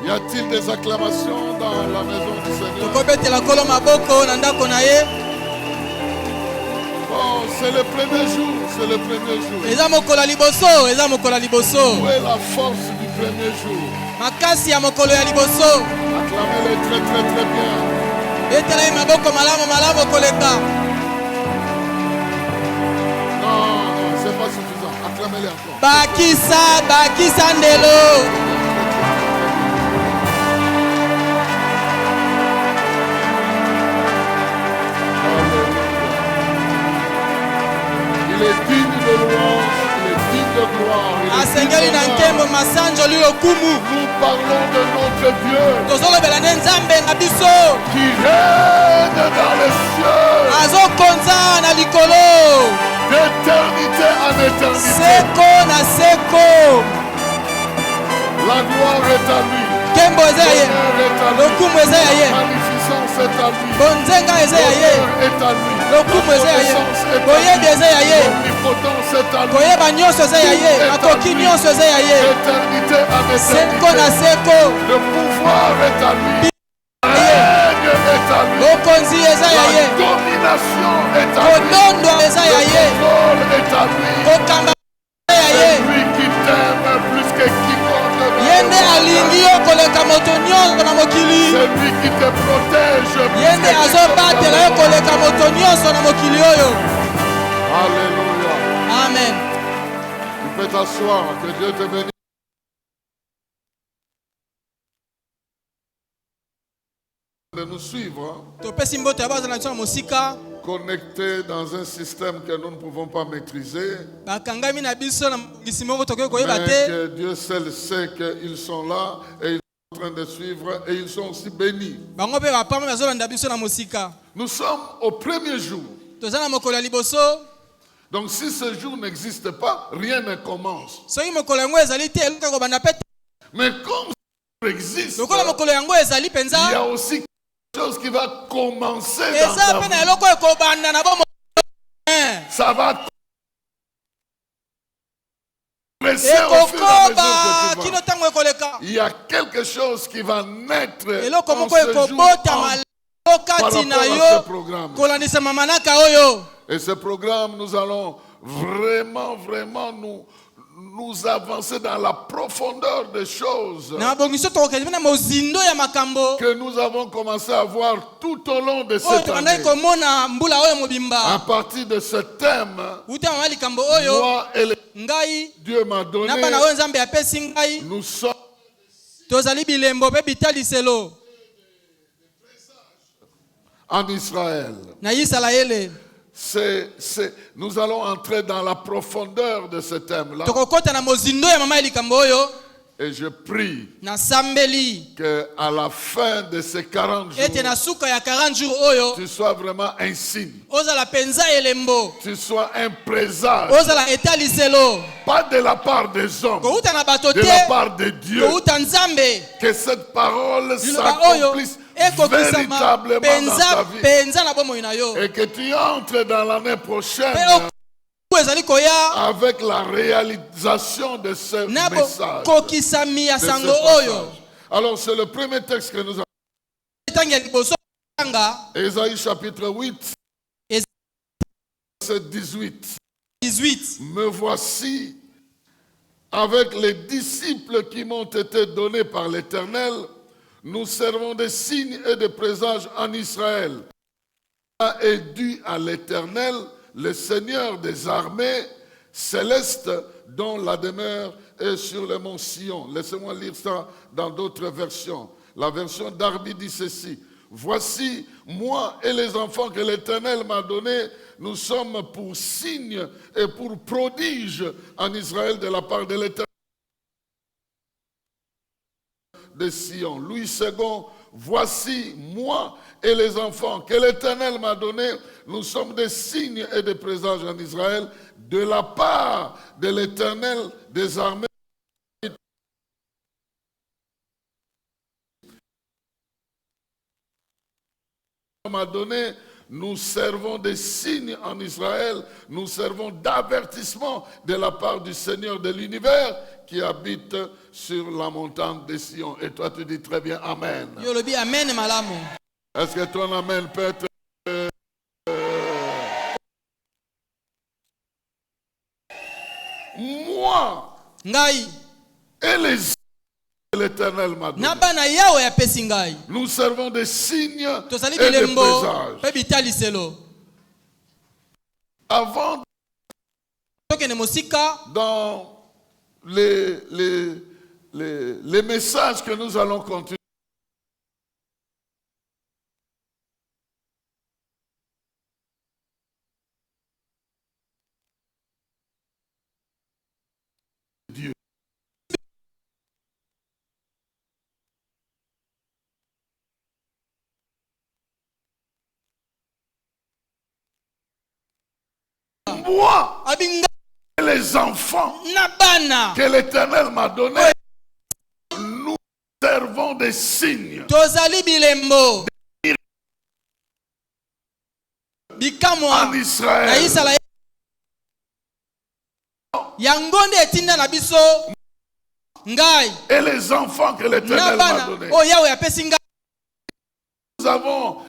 Y a-t-il des acclamations dans la maison du Seigneur? Oh, c'est le premier jour, c'est le premier jour. Où est la force du premier jour? Acclamez-le très très très bien. Non, c'est pas suffisant. Acclamez-le encore. Bakisa ndelo. Il est digne de louange, il est digne de gloire. Nous parlons de notre Dieu qui règne dans les cieux d'éternité en éternité. La gloire est à lui. L'honneur est à lui. La magnificence est à lui. L'honneur est à lui. La connaissance est à lui. L'omnipotence est à lui. L'éternité en éternité. Le pouvoir est à lui. Le règne est à lui. La domination est à lui. Le contrôle est à lui. C'est lui qui t'aime plus que quiconque. C'est lui qui te protège. Alléluia. Amen. Tu peux t'asseoir, que Dieu te bénisse. De nous suivre, connectés dans un système que nous ne pouvons pas maîtriser, mais que Dieu seul sait qu'ils sont là et ils sont en train de suivre et ils sont aussi bénis. Nous sommes au premier jour. Donc si ce jour n'existe pas, rien ne commence. Mais comme ça existe, il y a aussi quelque chose qui va commencer dans ta vie. Ça va progresser au fur et à mesure que tu vas. Il y a quelque chose qui va naître en ce jour par rapport à ce programme. Et ce programme, nous allons vraiment nous avancer dans la profondeur des choses que nous avons commencé à voir tout au long de cette année. À partir de ce thème, moi et Dieu m'a donné, nous sommes en Israël. Nous allons entrer dans la profondeur de ce thème-là. Et je prie qu'à la fin de ces 40 jours, tu sois vraiment un signe. Tu sois un présage. Pas de la part des hommes, de la part de Dieu. Que cette parole s'accomplisse véritablement dans ta vie. Et que tu entres dans l'année prochaine avec la réalisation de ce message. Alors c'est le premier texte que nous avons. Ésaïe chapitre 8, verset 18. Me voici avec les disciples qui m'ont été donnés par l'Éternel. Nous servons des signes et des présages en Israël. Cela est dû à l'Éternel, le Seigneur des armées célestes, dont la demeure est sur le mont Sion. Laissez-moi lire ça dans d'autres versions. La version d'Arbi dit ceci. Voici, moi et les enfants que l'Éternel m'a donnés, nous sommes pour signes et pour prodiges en Israël de la part de l'Éternel de Sion. Louis II, voici, moi et les enfants que l'Éternel m'a donnés, nous sommes des signes et des présages en Israël de la part de l'Éternel des armées. M'a donné, nous servons des signes en Israël, nous servons d'avertissement de la part du Seigneur de l'univers qui habite sur la montagne de Sion. Et toi tu dis très bien Amen. Amen malamu. Est-ce que ton Amen peut être... moi Ngai. Et les que l'Éternel m'a donné. Nous servons des signes et des présages. Avant, dans les messages que nous allons continuer, Dieu. Moi, et les enfants que l'Éternel m'a donnés, nous servons des signes. En Israël. Et les enfants que l'Éternel m'a donnés. Nous avons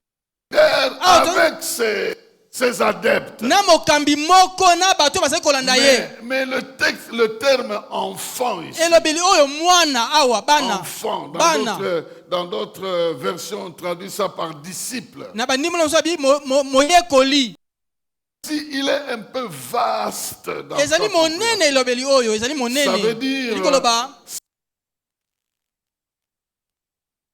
avec ses adeptes. Mais le terme enfant ici. Enfant. Dans d'autres versions, on traduit ça par disciple. Si il est un peu vaste dans ça veut dire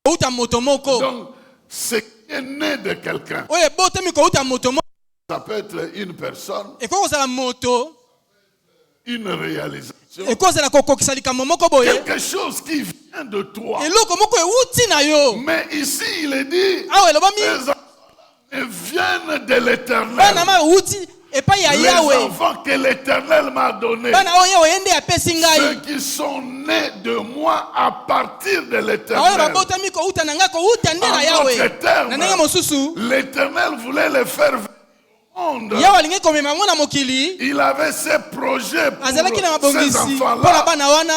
donc c'est qui est né de quelqu'un. Ça peut être une personne, une réalisation, quelque chose qui vient de toi. Mais ici il est dit les enfants viennent de l'Éternel. Les enfants que l'Éternel m'a donnés, ceux qui sont nés de moi à partir de l'Éternel. En d'autres termes, l'Éternel voulait les faire venir au monde. Il avait ses projets pour ces enfants-là,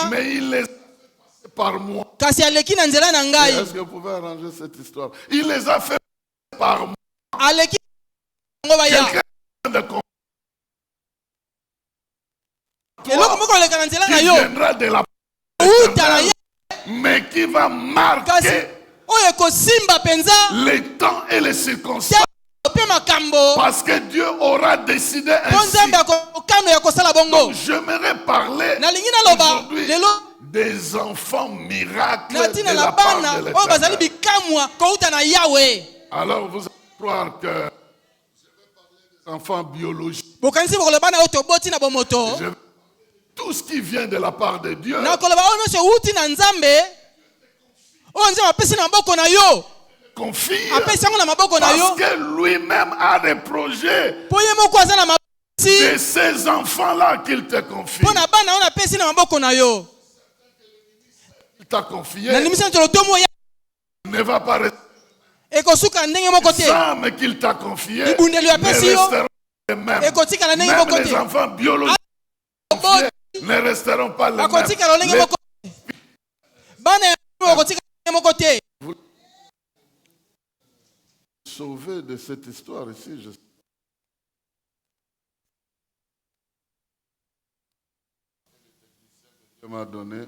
mais il les a fait par moi. Est-ce que vous pouvez arranger cette histoire? Il les a fait par moi. Quelqu'un de qui viendra de la mais qui va marquer les temps et les circonstances. Parce que Dieu aura décidé ainsi. Donc j'aimerais parler aujourd'hui des enfants miracles de la part de l'Éternel. Alors vous allez croire que enfants biologiques. Tout ce qui vient de la part de Dieu. Confie parce que lui-même a des projets de ces enfants-là qu'il te confie. Il t'a confié. Ne va pas rester. Les âmes qu'il t'a confiées ne resteront les mêmes. Même les enfants biologiques confiés ne resteront pas les mêmes. Vous sauver de cette histoire ici, je m'a donné.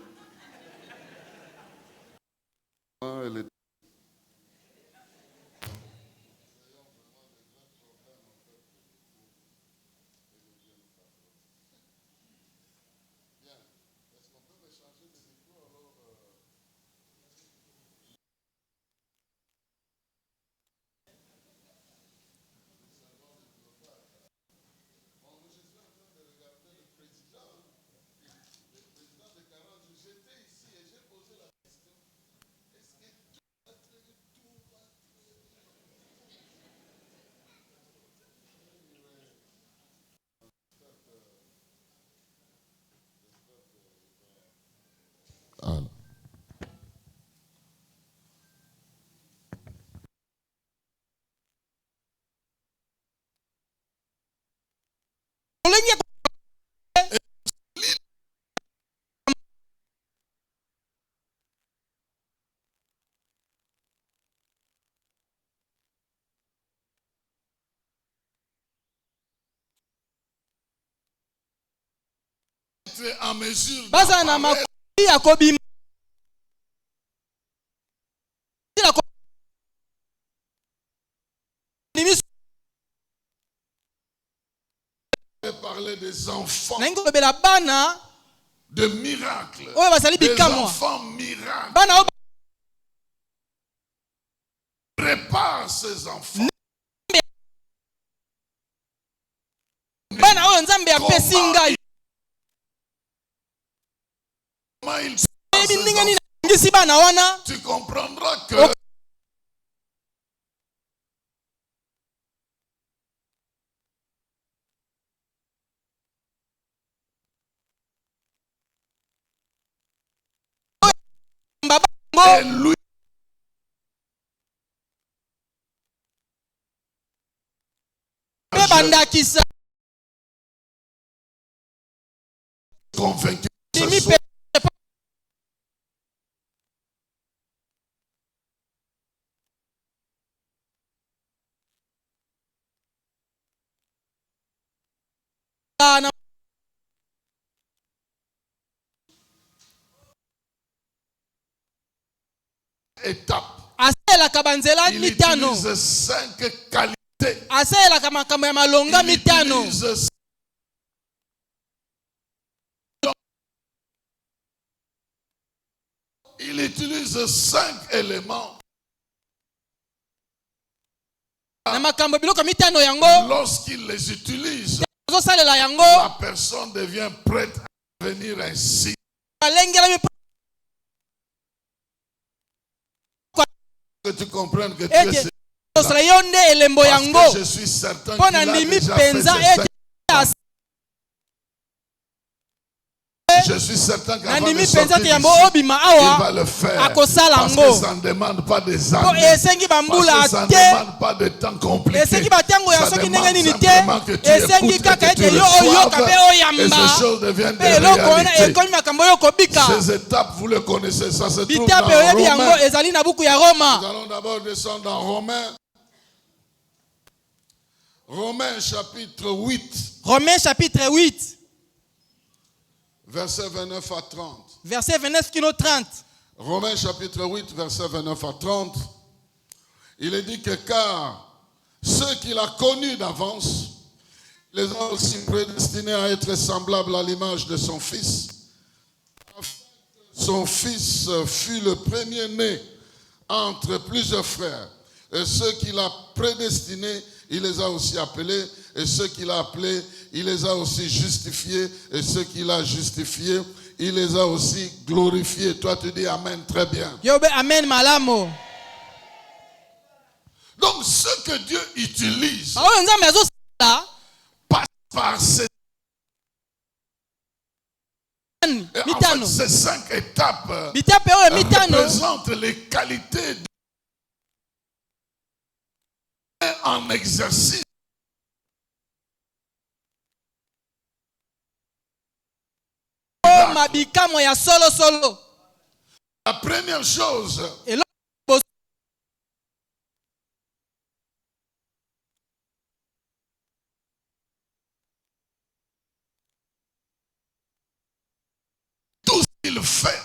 en mesure de parler des enfants de miracles, des enfants miracles. Prépare ces enfants. Tu comprendras que et lui convaincu ce soir. Étape. Il utilise 5 qualités. Il utilise 5 éléments. Lorsqu'il les utilise, la personne devient prête à venir ainsi. Que tu comprennes que tu es celui-là. Parce que je suis certain qu'il a déjà fait ces 5. Je suis certain qu'avant de sortir d'ici, il va le faire. Parce que ça ne demande pas des années. Parce que ça ne demande pas de temps compliqué. Ça demande simplement que tu écoutes et que tu reçoives. Et ces choses deviennent des réalités. Ces étapes, vous les connaissez. Ça se trouve dans Romains. Nous allons d'abord descendre dans Romains. Romains chapitre 8. Romains chapitre 8. Verset 29 à 30. Verset 29 qui nous 30. Romains chapitre 8, verset 29 à 30. Il est dit que car ceux qu'il a connus d'avance, les a aussi prédestinés à être semblables à l'image de son Fils. Son Fils fut le premier-né entre plusieurs frères. Et ceux qu'il a prédestinés, il les a aussi appelés. Et ceux qu'il a appelés, il les a aussi justifiés. Et ceux qu'il a justifiés, il les a aussi glorifiés. Toi, tu dis Amen, très bien. Amen, malamo. Donc, ce que Dieu utilise passe par ces ces 5 étapes représentent les qualités en exercice. La première chose, tout ce qu'il fait,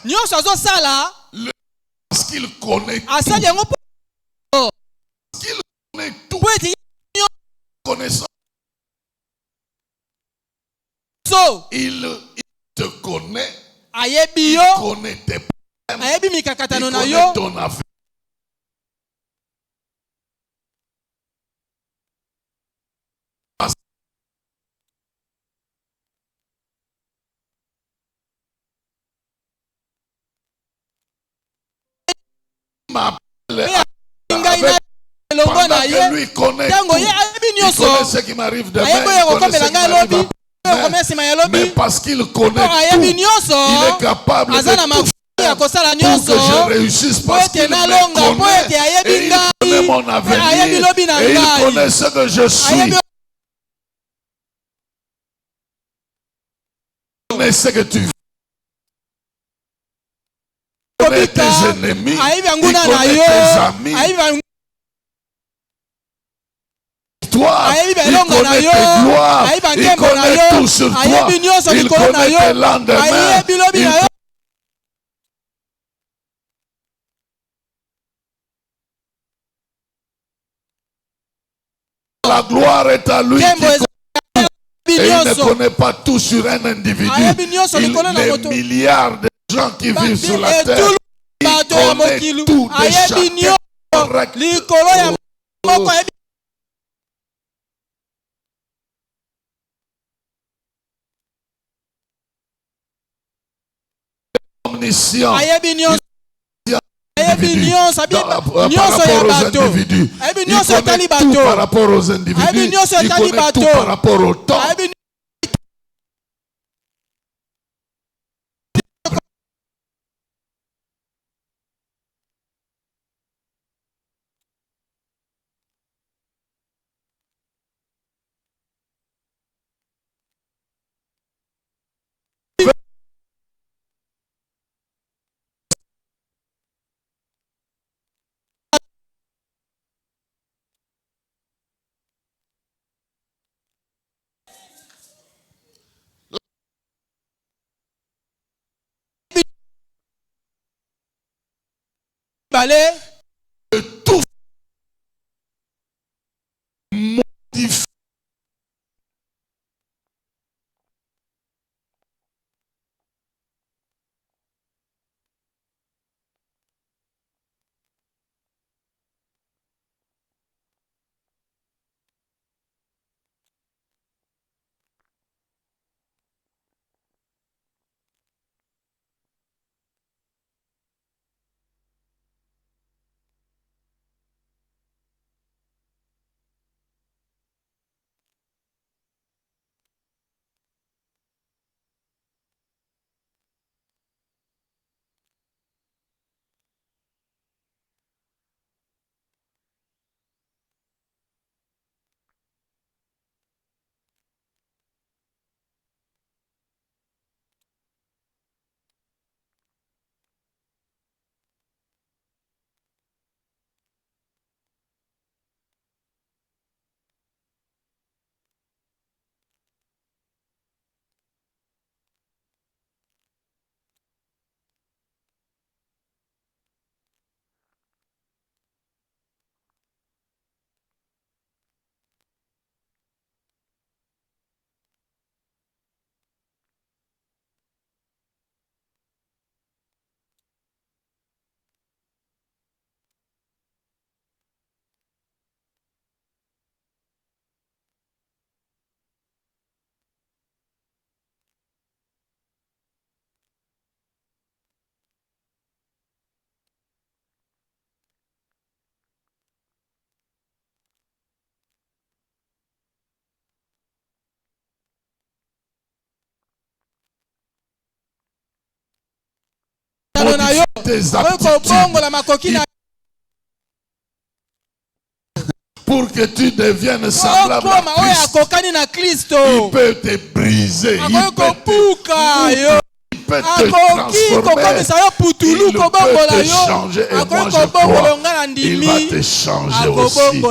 parce qu'il connaît tout. Parce qu'il connaît tout. Connaissant. Il te connaît. Il connaît tes problèmes. Il connaît ton avenir. Pendant que lui connaît tout. Il connaît ce qui m'arrive demain. Il connaît ce qui m'arrive après. Mais parce qu'il connaît tout, il est capable de tout faire pour que je réussisse. Parce qu'il me connaît et il connaît mon avenir et il connaît ce que je suis. connaît ce que tu veux. Il connaît tes ennemis. Il connaît tes amis. Toi, il connaît tes gloires. Il connaît tout sur toi. Il connaît tes lendemains. La gloire est à lui. Et il ne connaît pas tout sur un individu. Les milliards de gens qui vivent sur la terre, il connaît tout de chacun. Omniscient. Par rapport aux individus, il connaît tout par rapport au temps. De tout modifie. Tes aptitudes pour que tu deviennes semblable à Christ. Il peut te briser, il peut te transformer, il peut te changer, et moi je crois il va te changer aussi.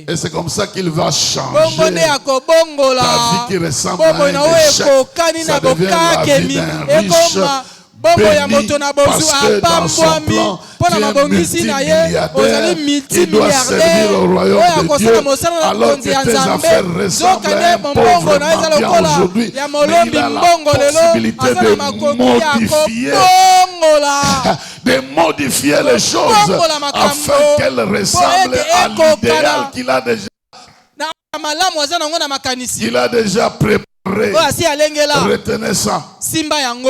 Et c'est comme ça qu'il va changer ta vie qui ressemble à un échec. Ça devient la vie d'un riche béni, parce que dans son plan, tu es multimilliardaire qui doit servir au royaume de Dieu, alors que tes affaires ressemblent à un pauvre mendiant aujourd'hui. Mais il a la possibilité de modifier les choses afin qu'elles ressemblent à l'idéal qu'il a déjà. Il a déjà préparé. Retenez ça.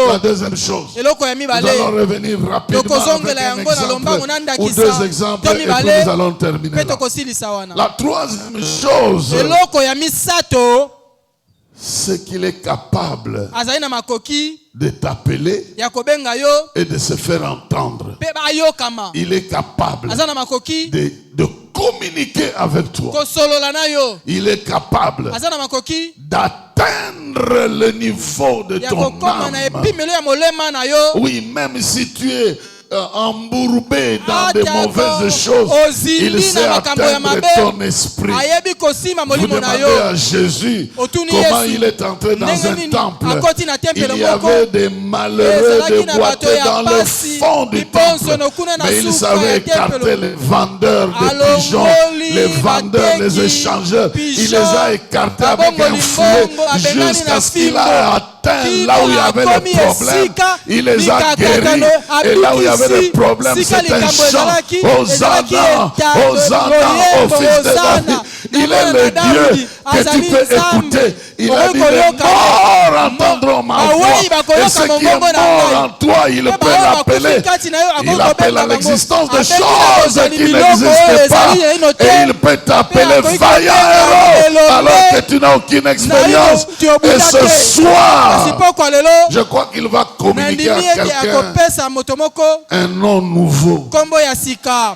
La deuxième chose. Nous allons revenir rapidement avec un exemple ou deux exemples et puis nous allons terminer là. La troisième chose, c'est qu'il est capable de t'appeler et de se faire entendre. Il est capable de communiquer avec toi. kosolola na yo Il est capable aza na makoki d'atteindre le niveau de ya ton kokoma na âme. epimelo ya molema na yo. Oui, même si tu es embourbé dans Ah, des d'accord. mauvaises choses, Ozili il sait na makambo ya atteindre mabe. ton esprit. ayebi kosima Vous molimo na demandez yo. à Jésus Otuni comment Yesu. il est entré dans Ndenge un nini temple. akoti na tempelo Il y moko. avait des malheureux, Ezalaki des na boiteux bato ya dans le pasi, fond du biponso temple. no kuna na Mais il suka savait ya écarter tempelo. les vendeurs de Alongoli, pigeons, les vendeurs, les bateki, échangeurs. Il les pigeons, a écartés avec un babongoli fouet mbongo, abenani jusqu'à na ce qu'il fimbo. a atteint Kino là où il y avait akomi le problème. esika, Il les a mikakatano, guéris. Et là où il y avait le abikisi, problème, sika c'est un likambo chant. ezalaki, Hosanna, etalo, Hosanna loyembo, au fils de Hosanna. David. Il est Namona le na Daudi, Dieu que tu azali peux Nzambe. écouter. Il a Okoki dit, les koyoka ye. morts entendront ma Baweyi voix. Et bakoyoka ce qui est mongongo na mort ngai. en toi, il Pe peut baoyo l'appeler. bakufi kati na yo, Il akoki appelle kobenga à l'existence bango. de Abengi na choses kozali qui biloko oyo n'existent pas. ezali naino te. Et il peut t'appeler Pe akoki vaillant kobenga héros elombe. alors que tu n'as aucune expérience. tu obuta Et ce te. Kasi soir, poko lelo je crois qu'il va communiquer nandimi à ete quelqu'un akopesa moto moko un nom nouveau. kombo ya sika.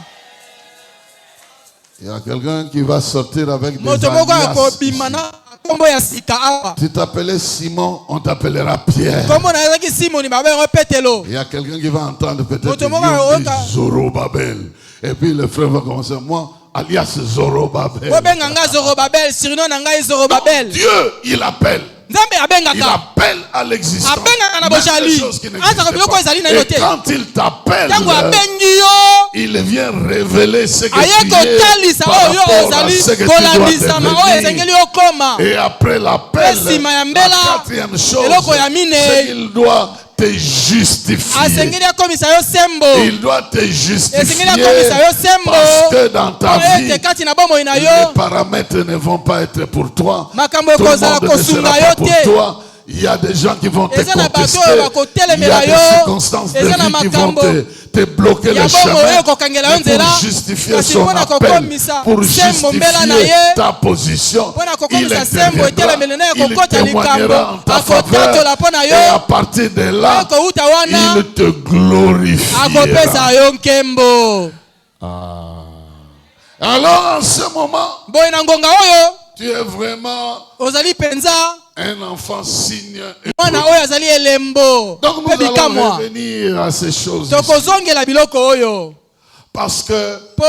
Il y a quelqu'un qui va sortir avec des Moto moko alias. akobima na kombo ya sika awa. Tu t'appelais Simon, on t'appellera Pierre. Kombo na ezaki Simoni babengo Petelo. Il y a quelqu'un qui va entendre peut-être Moto le moko nom de aoka. Zorobabel. Et puis le frère va commencer, moi, alias Zorobabel. Obenga nga Zorobabel, surnom na ngai Zorobabel. Dieu, il appelle. Nzambe Il abengaka. appelle à l'existence. Abengaka na Même bojali. les choses qui Ata n'existent biloko pas. ezali naino Et te. quand il t'appelle, Tango abengi yo. il vient révéler ce que Aye tu es kotalisa par oyo rapport à ozali ce que tu dois kolandisama oyo devenir. ezengeli okoma. Et après l'appel, Pe sima ya la mbela, quatrième chose, eloko ya mine. c'est qu'il doit te justifier. Asengeli akomisa yo sembo. Il doit te justifier Esengeli akomisa yo sembo. parce que dans ta Oyo vie, ete kati na bomoi na les yo. paramètres ne vont pas être pour toi. Makambo Tout le ekozala monde ne sera kosunga pas yo pour te. toi. Il y a des gens qui vont te Eza na bato contester. oyo Il y bakotelemela a des yo. circonstances de Eza na vie qui vont makambo te bloquer ya le bongo chemin. oyo kokangela yo Mais nzela. pour justifier Kasi son mpona appel, kokomisa pour sembo mbela na justifier ye. ta position, Mpona il kokomisa sembo interviendra, etelemeli na ye il kokota témoignera likambo. en ta Akotatola faveur. mpona Et yo. à partir de là, Akouta wana. il te glorifiera. Akopesa yo nkembo. Alors en ce moment, Boye na ngonga oyo. tu es vraiment Ozali penza. un enfant signe. Et Mwana oyo azali elembo. donc Pe nous allons bikamwa. revenir à ces choses. Tokozongela biloko oyo. Parce que Po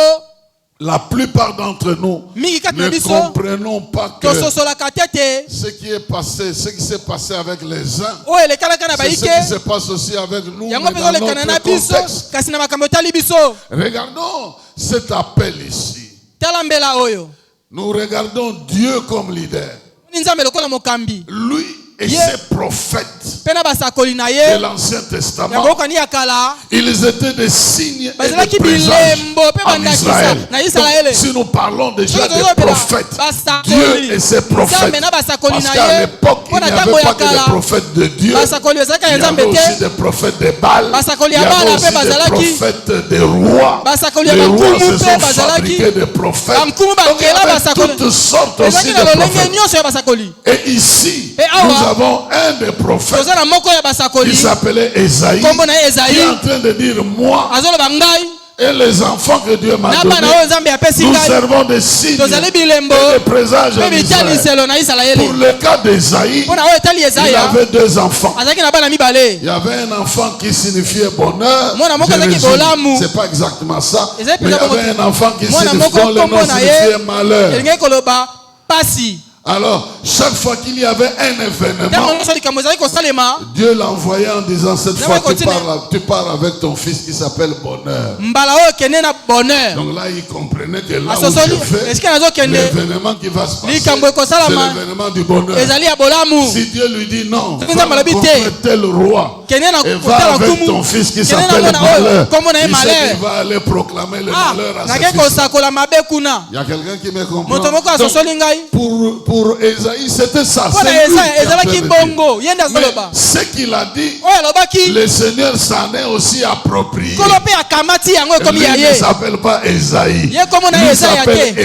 la plupart d'entre nous mingi kati na ne biso. comprenons pas que Tososolaka tete. ce qui est passé, ce qui s'est passé avec les uns, Oyo elekalaka na c'est ce qui baike. se passe aussi avec nous, mais Yango dans mpenza olekana na notre biso. contexte. Kasi na makambo etali biso. Regardons cet appel ici. Tala mbela oyo. Nous regardons Dieu comme leader. Ni Nzambe lokola mokambi. Lui et Yeah. ses prophètes Pe na basakoli na de ye. l'Ancien Testament, Yango okani ya kala. ils étaient des signes et Bazalaki des présages bilembo pe en bandakisa Israël. na Israël. Donc, si nous parlons déjà Soki des tozopela prophètes, basakoli. Dieu et ses prophètes, Nzambe na basakoli parce na qu'à ye. l'époque, il Mpona n'y ntango avait ya pas que des kala. prophètes de Dieu, Basakoli ezalaka ya il y avait Nzambe aussi te. des prophètes de Baal, Basakoli il y ya avait Bala aussi pe des bazalaki. prophètes des rois. Basakoli ya Les rois bankumu se pe sont bazalaki. fabriqués de prophètes. Bankumu Donc il y bakela avait basakoli. toutes sortes aussi Ezalaki de na lolenge prophètes. nyonso ya basakoli. Et ici, Et awa, nous avons un des prophètes toza na moko ya basakoli. qui s'appelait Esaïe, Kombo na ye qui est Esaïe. en train de dire, moi Azoloba ngai. et les enfants que Dieu m'a Na donnés, bana oyo Nzambe apesi nous ngai. servons des signes Tozali bilembo. et des présages Pe en Israël. bitaliselo na Pour Isalaeli. le cas d'Esaïe, Mpona oyo etali il Ezaya. avait deux enfants. Azalaki na bana mibale. Il y avait un enfant qui signifiait bonheur. Mwana moko Je azalaki résume. bolamu. C'est pas exactement ça. Mais Ezali il y penza avait un enfant qui Mwana moko signifiait, le kombo nom na signifiait ye. malheur. Elingi koloba pasi. Alors, chaque fois qu'il y avait un Ntango événement, nyonso likambo ezali kosalema. Dieu l'envoyait en disant, cette Non, fois mais continue. tu pars avec ton fils qui s'appelle bonheur. Mbala oyo kende na bonheur. Donc là, il comprenait que là où Asosoli je vais, esika nazokende l'événement qui va se passer, likambo c'est ekosalama l'événement du bonheur. ezali ya bolamu. Si Dieu lui dit non, Nzambe va alobi te. rencontrer tel roi, Kende na et va kotala avec nkumu. ton fils qui Kende na s'appelle mwana oyo malheur. kombo na ye Il sait malheur. qu'il va aller proclamer le Ah, malheur à ses nake fils. kosakola mabe kuna. Il y a quelqu'un qui me comprend. Moto moko Donc, asosoli ngai. pour Esaïe, c'était ça. Mpona C'est lui Ezaya qui a fait ezalaki le bongo. Ye nde Mais azoloba. ce qu'il a dit, Oyo alobaki. le Seigneur s'en est aussi approprié. Kolo pe akamati yango ekomi Lui ya ne ye. s'appropriera s'appelle pas Esaïe. Ye comme on a Lui Esaïe s'appelle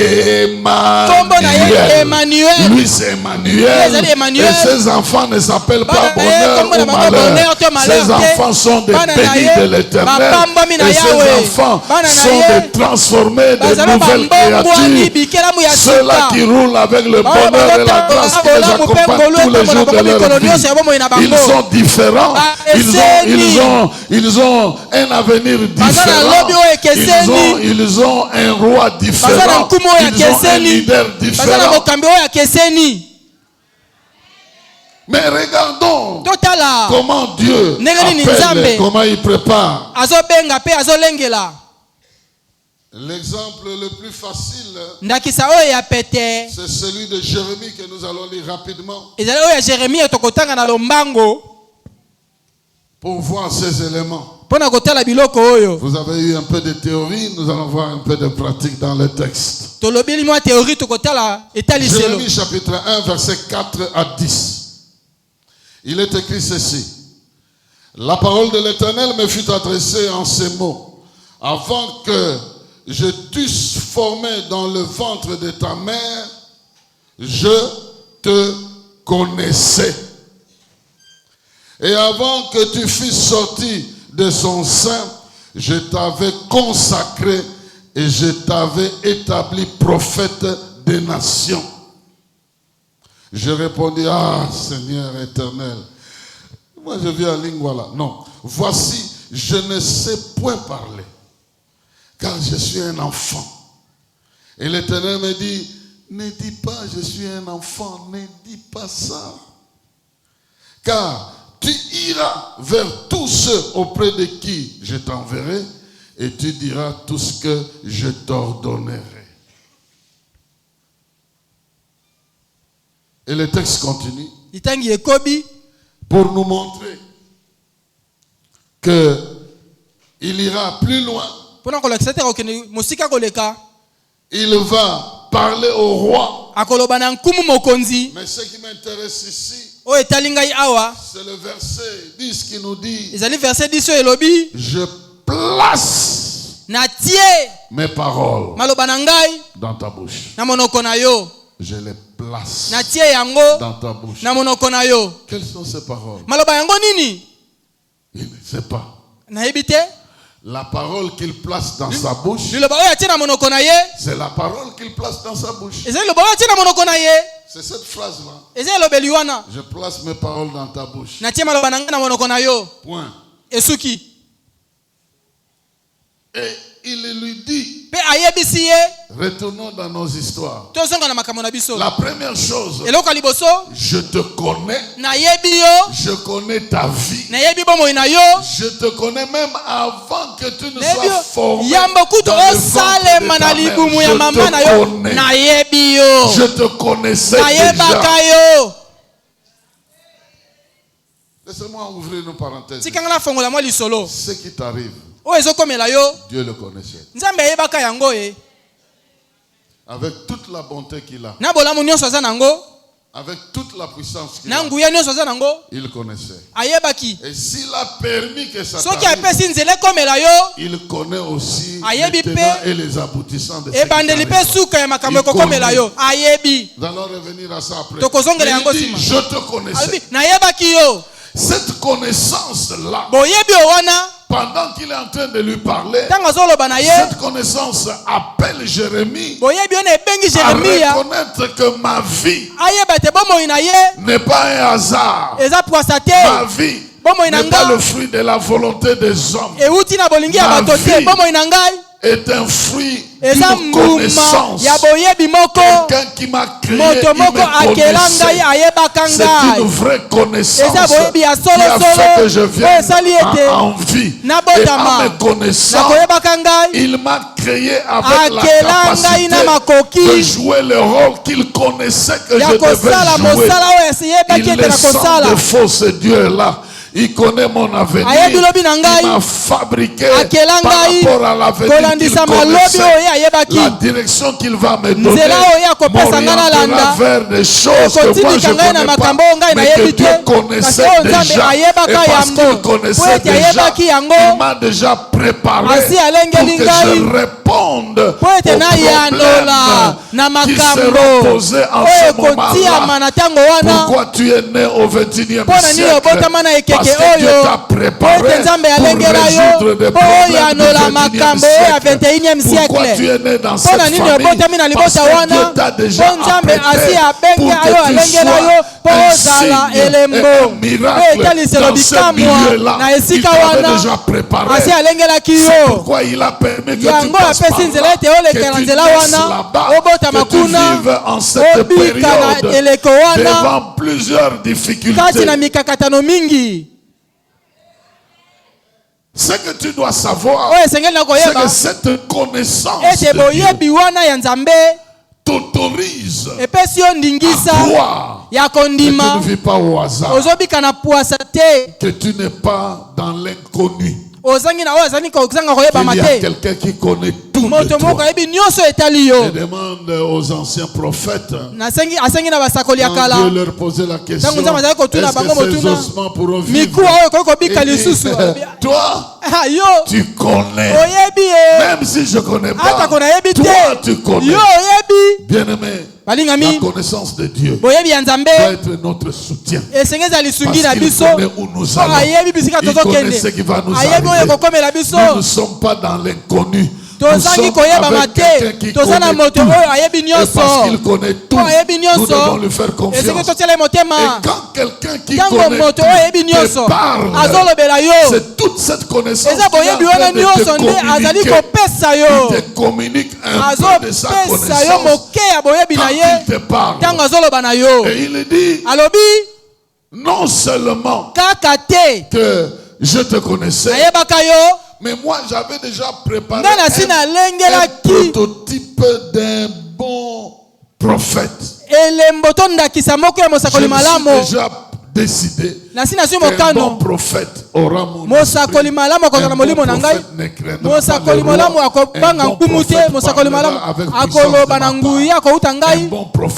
Emmanuel. Lui c'est Emmanuel. Et ses enfants ne s'appellent pas bonheur ou malheur. Ses enfants sont des bénis de l'Éternel. Et ses enfants sont des transformés, de nouvelles créatures. Ceux-là qui roulent avec le bonheur et la grâce qui les accompagne tous les jours de leur vie. Ils sont différents. Ils ont un avenir différent. Ils ont un roi différent. Ils ont un leader différent. Mais regardons comment Dieu appelle, comment il prépare. L'exemple le plus facile, c'est celui de Jérémie que nous allons lire rapidement pour voir ces éléments. Vous avez eu un peu de théorie, nous allons voir un peu de pratique dans le texte. Jérémie chapitre 1, verset 4 à 10. Il est écrit ceci. La parole de l'Éternel me fut adressée en ces mots. Avant que je t'eusse formé dans le ventre de ta mère, je te connaissais. Et avant que tu fusses sorti de son sein, je t'avais consacré et je t'avais établi prophète des nations. Je répondis, ah Seigneur éternel, moi je viens en ligne, voilà. Non, voici, je ne sais point parler, car je suis un enfant. Et l'Éternel me dit, ne dis pas je suis un enfant, ne dis pas ça. Car tu iras vers tous ceux auprès de qui je t'enverrai et tu diras tout ce que je t'ordonnerai. Et le texte continue pour nous montrer qu'il ira plus loin. Il va parler au roi. Mais ce qui m'intéresse ici, c'est le verset 10 qui nous dit, je place mes paroles dans ta bouche. Je les place dans ta bouche. Quelles sont ces paroles? Il ne sait pas. La parole qu'il place dans sa bouche, c'est la parole qu'il place dans sa bouche. C'est cette phrase-là. Je place mes paroles dans ta bouche. Point. Et il lui dit, retournons dans nos histoires. La première chose, je te connais, je connais ta vie, je te connais même avant que tu ne sois formé dans le ventre de ta mère. Je te connaissais déjà. Laissez-moi ouvrir une parenthèse. Ce qui t'arrive, Dieu le connaissait. Avec toute la bonté qu'il a, avec toute la puissance qu'il a, il connaissait. Et s'il a permis que ça t'arrive, il connaît aussi les tenants et les aboutissants de ce qui t'arrive. Nous allons revenir à ça après. Il dit, je te connaissais. Cette connaissance-là, pendant qu'il est en train de lui parler, cette connaissance appelle Jérémie à reconnaître que ma vie n'est pas un hasard. Ma vie n'est pas le fruit de la volonté des hommes. Ma vie est un fruit d'une connaissance. Quelqu'un qui m'a créé, il me connaissait. C'est une vraie connaissance qui a fait que je vienne en vie. Et en me connaissant, il m'a créé avec la capacité de jouer le rôle qu'il connaissait que je devais jouer. Il est sans défaut ce Dieu-là. Il connaît mon avenir. Ayebi lobi na ngai. Il m'a fabriqué Akela par ngai. rapport à l'avenir qu'il Kolandisa malobi connaissait. oyo ayebaki. La direction qu'il va me donner Nzela oyo akopesa nga na landa. m'orientera vers des choses que moi je Ekotindika ngai na connais makambo pas, ngai mais que nayebi te. Dieu Kasi connaissait oyo Nzambe déjà. Et ayebaka parce yango. qu'il connaissait Po ete déjà, ayebaki yango. il m'a déjà préparé Asi pour alengeli que ngai. je réponde Po ete aux nayandola na problèmes qui makambo seront posés en oyo ce ekotiama moment-là. na ntango wana. Pourquoi tu es né au 21e Mpo na nini siècle? obotama na ekeke Parce que Dieu oyo. t'a Po préparé ete Nzambe pour alengela résoudre yo. des Po problèmes du oyanola 21e makambo oyo ya siècle. 21e Pourquoi tu siècle. es né dans Mpo cette na nini famille? obotami na Parce libota que wana. Dieu t'a déjà Po Nzambe asi apprêté abenge pour ayo que tu alengela yo. Po sois un ozala signe et elembo. un Po miracle etaliselo dans ce bikamwa milieu-là. na Il esika t'avait wana. déjà préparé. Asi alengelaki C'est yo. pourquoi il a permis que tu Yango passes par apesi nzela là, ete olekela que tu nzela naisses wana. là-bas, Obotama que tu kuna. vives en cette Obika na période eleko wana. devant plusieurs Kati difficultés. na mikakatano mingi. Ce que tu dois savoir, Oyo esengeli na c'est koyeba. que cette connaissance Ete de Dieu boyebi wana ya Nzambe t'autorise epesi yo ndingisa à croire ya que tu kondima. ne vis pas au hasard, Ozobika na puasa te. que tu n'es pas dans l'inconnu. Ozangi na oyo azali kozanga koyeba Il y a mate. quelqu'un qui connaît tout de Moto moko toi. ayebi nyonso etali yo. Je demande aux anciens prophètes, Asengi na basakoli ya quand kala. Dieu leur posait la question, Ntango Nzambe azali kotuna bango est-ce que ces motuna. ossements pourront vivre? Mikuwa oyo koki kobika Il dit, lisusu. toi, Ah, yo tu connais. oyebi ye. Même si je ne connais pas, Ata kona yebi toi, te. tu connais. Yo oyebi. Bien-aimé, la Balingami. connaissance de Dieu Boyebi ya Nzambe. doit être notre soutien. Esengeza lisungi na Parce qu'il biso. connaît où nous allons. Ayebi bisika Il connaît ce tozokende. qui va nous Ayebi oyo arriver. kokomela biso. Nous ne sommes pas dans l'inconnu. Nous Tozangi sommes koyeba avec quelqu'un mate. qui Tozana connaît moto tout. oyo ayebi Et parce nyonso. qu'il connaît tout, Po ayebi nous devons nyonso. lui faire Esengeli confiance. totiela Et motema. quand quelqu'un qui Ntango connaît moto oyo ayebi tout nyonso. te parle, Azolobela yo. c'est toute cette connaissance Eza qu'il est en boyebi wana train de nyonso te nde azali communiquer. kopesa yo. Il te communique un peu de sa Azopesa yo connaissance moke ya boyebi quand na il ye. te parle. Ntango azoloba na yo. Et il dit, Alobi non seulement kaka te. que je te connaissais, Nayebaka yo. mais moi j'avais déjà préparé Nga na si un nalengelaki prototype d'un bon prophète. elembo to ndakisa moko ya Je mosakoli me suis malamu. déjà décidé Na si nazwi qu'un bon mokano. prophète aura mon Mosakoli malamu akozala na molimo na ngai. Mosakoli malamu akobanga nkumu te. Mosakoli malamu akoloba na nguyi akouta ngai.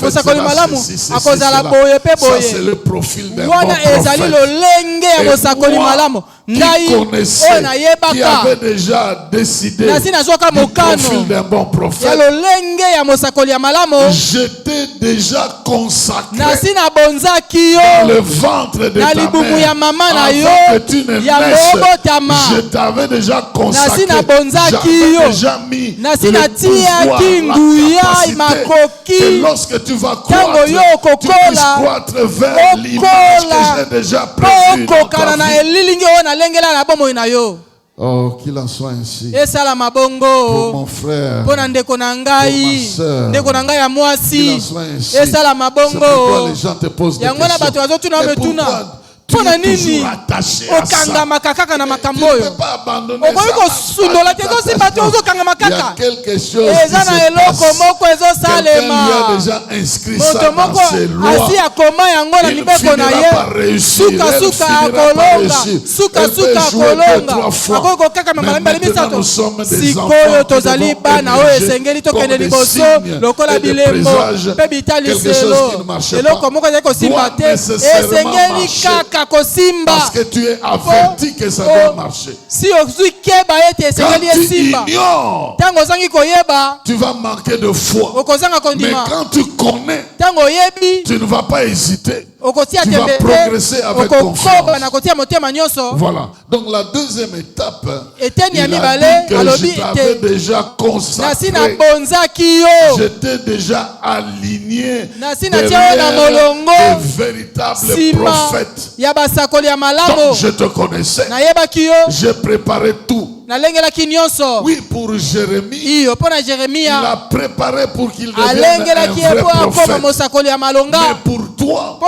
Mosakoli malamu akozala boye pe boye. Wana ezali lolenge ya mosakoli malamu. Ngai oyo qui nayebaka. avait déjà décidé Nasi nazwaka du profil mokano d'un bon ya prophète. lolenge ya mosakoli ya malamu. J'étais déjà consacré Nasi nabonzaki dans yo. le ventre de Na ta libumu ya mère. mama na Avant yo, que tu ne ya naisses, bobotama. je t'avais déjà consacré. Nasi nabonzaki yo. J'avais déjà mis Nasi le natiaki pouvoir, nguya la capacité. makoki. Et lorsque tu vas Tango croître, yo tu kokola. puisses croître vers l'image que j'ai déjà prévue dans okokana ta na vie. elilingi oyo nalengela na bomoi na yo. Oh, qu'il en soit ainsi. Esala Pour mabongo mon frère, mpo na ndeko na pour ngai. ma sœur. Ndeko na ngai ya qu'il mwasi. en soit ainsi. Esala C'est pourquoi mabongo. les gens te posent des Yango na bato questions. bazotuna Mais betuna. pourquoi tu Mpo na es toujours nini attaché à ça? okangamaka kaka na Tu makambo ne oyo. peux pas abandonner Okoki ça. kosundola te ezosimba te ozokangama Il y a kaka. quelque chose Eza qui na se eloko passe. moko Quelqu'un lui a ezosalema. déjà inscrit ça Moto dans moko ses lois. asi akoma yango na Il mibeko na finira par ye. réussir. Suka Elle suka finira par akolonga. réussir. Suka Elle peut suka jouer deux, akolonga. trois fois. Akoki kokaka Mais mamala mbali maintenant, misato. nous sommes des Sikoyo enfants qui tozali devons bana oyo émerger esengeli comme tokende des liboso signes lokola et des bilembo présages. mpe Quelque chose qui bitaliselo. ne marche Eloko pas moko ezali kosimba doit te. nécessairement Esengeli marcher. kaka kosimba. Parce que tu es averti que ça doit marcher. Si ozwi keba ete Quand esengeli tu esimba. ignores, Ntango ozangi koyeba tu vas manquer de foi. okozanga Mais kondima. quand tu connais, Ntango oyebi tu ne vas pas hésiter. okotia Tu vas tembe progresser avec confiance. okokoba na kotia motema nyonso. Voilà. Donc la deuxième étape, Eteni ya il a mibale dit que alobi je t'avais ete déjà nasi consacré. nabonzaki yo. J'étais déjà aligné Nasi natia yo na derrière molongo de véritables nsima prophètes. ya basakoli ya Donc malamu. je te connaissais. Nayebaki yo J'ai préparé tout. nalengelaki nyonso. Oui, pour Jérémie, Iyo mpo na il Jeremia a préparé pour qu'il devienne un alengelaki ye vrai po akoma prophète. mosakoli ya Mais malonga. pour toi, toi,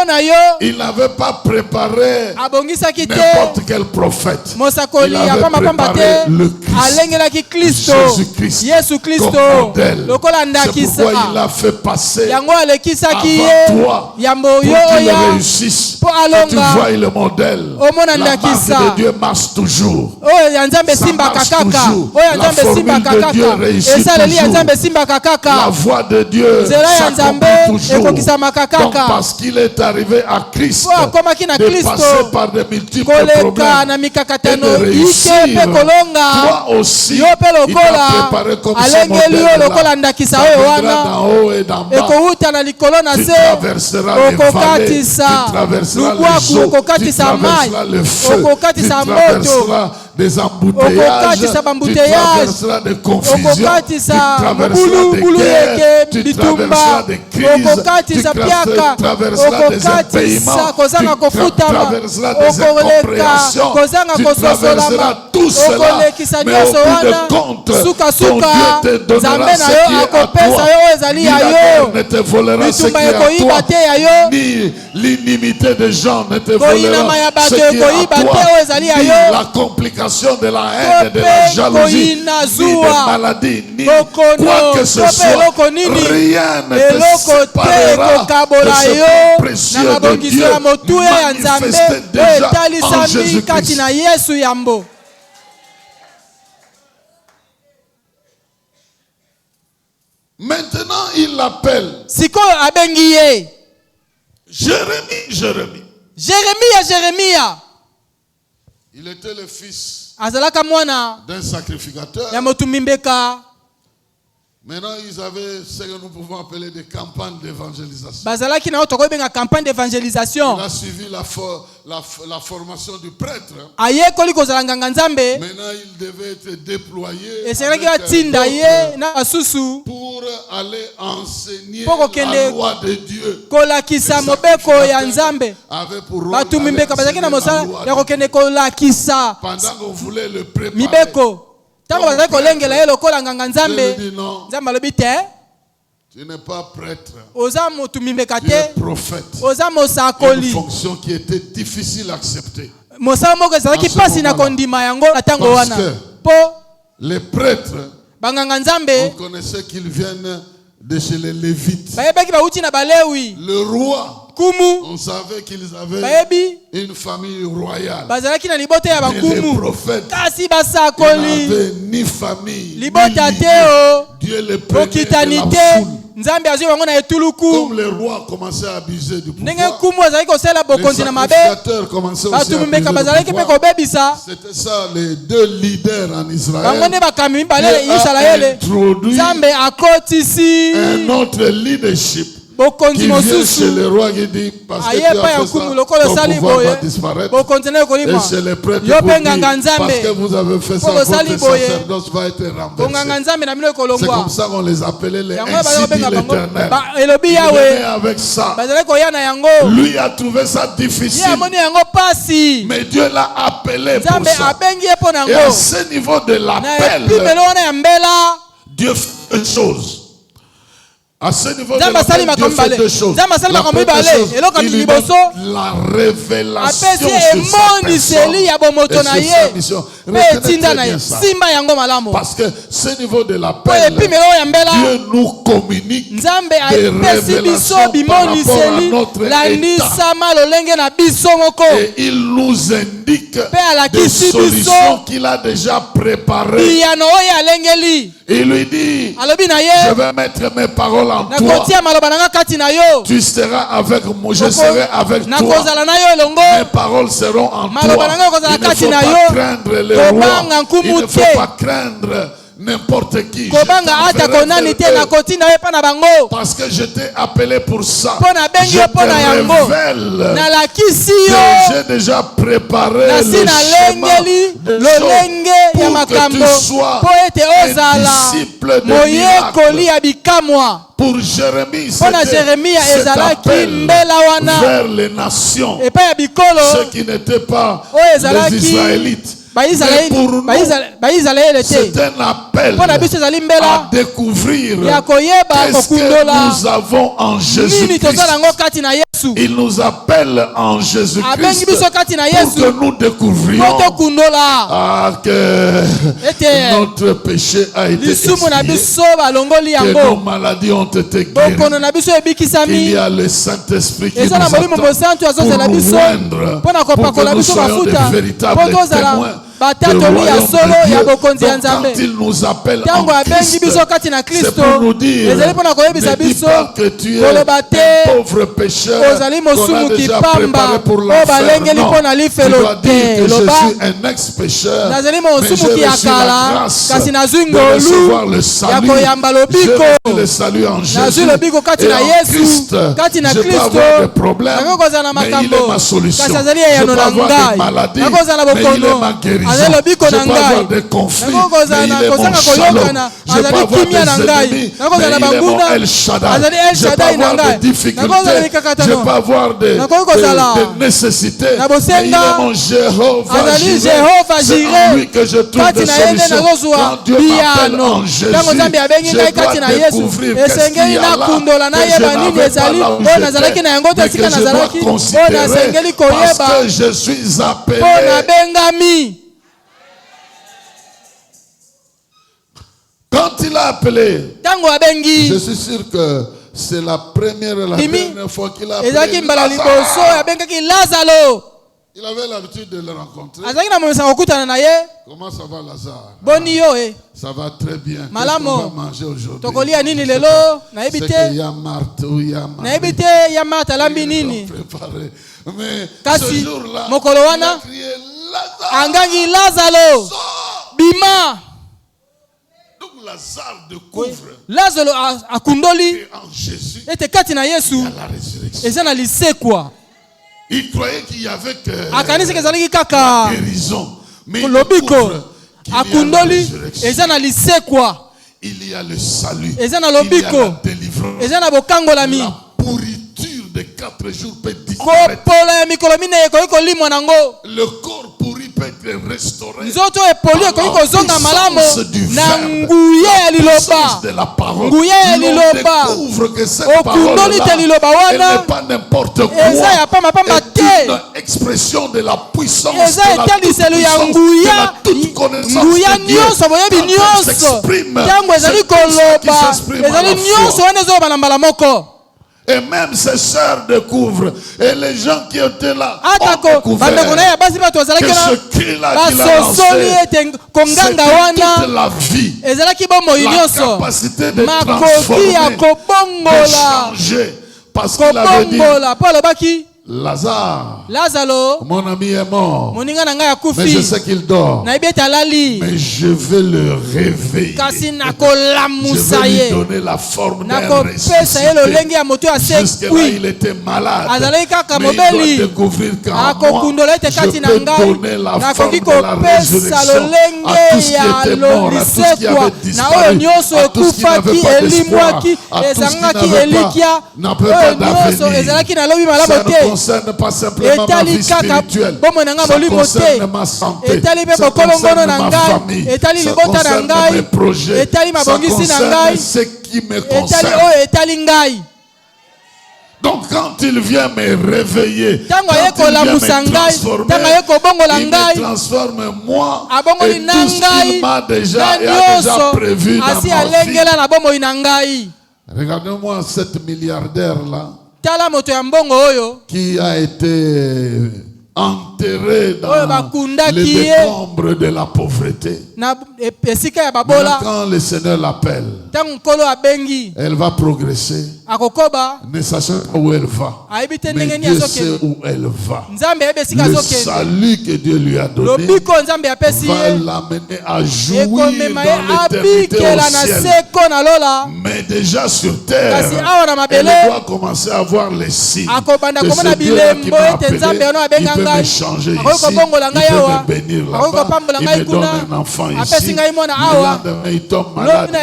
il n'avait pas préparé n'importe quel prophète. Il avait préparé le Christ, Jésus-Christ, comme modèle. C'est pourquoi il a fait passer avant toi pour qu'il réussisse. Tu vois le modèle. La marque de Dieu marche toujours. Ça marche toujours. La formule de Dieu réussit toujours. La voix de Dieu s'accomplit toujours. Donc parce qu'il est arrivé à Christ de passer par de multiples problèmes et de réussir, toi aussi, il t'a préparé comme ce modèle-là. Ça viendra d'en haut et d'en bas. Tu traverseras les vallées, tu traverseras les eaux, tu traverseras le feu, tu traverseras des embouteillages, tu traverseras des confusions, tu traverseras des guerres, tu traverseras des crises, tu traverseras des impayements, tu traverseras des incompréhensions, tu traverseras tout cela, mais au bout de compte, ton Dieu te donnera ce qui est à toi. Ni la guerre ne te volera ce qui est à toi, ni l'inimité des gens ne te volera ce qui est à toi, ni la complication de la haine, de la jalousie, ni des maladies, ni quoi que ce soit, rien ne te séparera de ce plan précieux de Dieu manifesté déjà en Jésus-Christ. Maintenant, il l'appelle Jérémie. Jérémia. Il était le fils d'un sacrificateur. Maintenant, ils avaient ce que nous pouvons appeler des campagnes d'évangélisation. Il a suivi la formation du prêtre. Maintenant, il devait être déployé pour aller enseigner la loi de Dieu. Avait pour rôle pendant qu'on voulait le préparer. Tu n'es pas prêtre. Tu es prophète. Une fonction qui était difficile à accepter. Parce que les prêtres, on connaissait qu'ils viennent de chez les Lévites. Le roi, on savait qu'ils avaient une famille royale. Et les prophètes, ils n'avaient ni famille, ni Dieu les prenait de la foule. Comme les rois commençaient à abuser du pouvoir, les sacrificateurs commençaient aussi à abuser du pouvoir. C'était ça les deux leaders en Israël. Dieu a introduit un autre leadership qui vient chez le roi qui dit parce que tu as fait ça, ton pouvoir va disparaître. Et chez les prêtres qui dit parce que vous avez fait ça, votre sacerdoce va être renversé. C'est comme ça qu'on les appelait les ainsi dit l'Éternel. Il venait avec ça. Lui a trouvé ça difficile. Mais Dieu l'a appelé pour ça. Et à ce niveau de l'appel, Dieu fait une chose. À ce niveau de l'appel, Dieu fait deux choses. La première chose, il lui donne la révélation sur sa personne et sur sa mission. Retenez très bien ça. Parce que ce niveau de l'appel, Dieu nous communique des révélations par rapport à notre état. Et il nous indique des solutions qu'il a déjà préparées. Il lui dit, je vais mettre mes paroles en toi. Tu seras avec moi, je serai avec toi. Mes paroles seront en toi. Il ne faut pas craindre les rois. Il ne faut pas craindre n'importe qui. Parce que je t'ai appelé pour ça. Je te révèle que j'ai déjà préparé le schéma de choses pour que tu sois un disciple de miracle. Pour Jérémie, c'était cet appel vers les nations, ceux qui n'étaient pas les Israélites. Mais pour nous, c'est un appel appelle à découvrir qu'est-ce que nous avons en Jésus-Christ. Il nous appelle en Jésus-Christ pour que nous découvrions que notre péché a été expié, que nos maladies ont été guéries, qu'il y a le Saint-Esprit qui nous attend pour nous rendre, pour que nous soyons des véritables témoins du royaume de Dieu. Donc quand il nous appelle en Christ, c'est pour nous dire, ne dis pas que tu es un pauvre pécheur qu'on a déjà préparé pour l'enfer. Non, tu dois dire que je suis un ex-pécheur, mais j'ai reçu la grâce de recevoir le salut. J'ai reçu le salut en Jésus. Et en Christ, je peux avoir des problèmes, mais il est ma solution. Je peux avoir des maladies, mais il est ma guérison. Je peux avoir des conflits, mais il est mon shalom. Je peux avoir des ennemis, mais il est mon El Shaddai. Je peux avoir des difficultés, je peux avoir des nécessités, mais il est mon Jéhovah Jireh. C'est en lui que je trouve des solutions. Quand Dieu m'appelle en Jésus, je dois découvrir qu'est-ce qu'il y a là que je n'avais pas là où j'étais, mais que je dois considérer parce que je suis appelé. Quand il a appelé, je suis sûr que c'est la dernière fois qu'il a appelé Lazare. Il avait l'habitude de le rencontrer. Comment ça va, Lazare? Ça va très bien. Qu'est-ce qu'on va manger aujourd'hui? C'est qu'il y a Marthe ou il y a Marthe. Mais ce jour-là, il a crié Lazare. Bima. Donc Lazare découvre. Et en Jésus, il y a la résurrection. Il croyait qu'il y avait que la guérison. Mais il découvre qu'il y a la résurrection. Il y a le salut. Il y a la délivrance. La pourriture de 4 jours peut disparaître. Le corps pourri peut être restauré. La puissance du verbe, la puissance de la parole. L'on découvre que cette parole-là, elle n'est pas n'importe quoi. C'est une expression de la puissance, de la toute-puissance, de la toute connaissance de Dieu. Quand elle s'exprime, c'est comme ça qu'il s'exprime à la foi. Et même ses sœurs découvrent. Et les gens qui étaient là ont découvert que ce cri-là qu'il a lancé, c'était toute la vie, la capacité de transformer, de changer. Parce qu'il avait dit, Lazare, mon ami est mort, mais je sais qu'il dort, mais je vais le réveiller, je vais lui donner la forme d'un ressuscité. Jusque-là il était malade, mais il doit découvrir qu'en moi je peux donner la forme de la résurrection à tout ce qui était mort, à tout ce qui avait disparu, à tout ce qui n'avait pas d'espoir, à tout ce qui n'avait pas d'avenir. Ça ne concerne pas simplement ma vie spirituelle, ça concerne ma santé, ça concerne ma famille, ça concerne mes projets, ça concerne ce qui me concerne. Donc quand il vient me réveiller, quand il vient me transforme moi et tout ce qu'il m'a déjà prévu dans ma vie. Regardez-moi cette milliardaire-là qui a été enterré dans les décombres de la pauvreté. Quand le Seigneur l'appelle, elle va progresser. Ne sachant pas où elle va, mais Dieu sait où elle va. Le salut que Dieu lui a donné va l'amener à jouir dans l'éternité au ciel. Mais déjà sur terre, elle doit commencer à voir les signes de ce Dieu qui m'a appelé. Il peut me changer ici, il peut me bénir là-bas, il me donne un enfant ici. Le lendemain il tombe malade, il est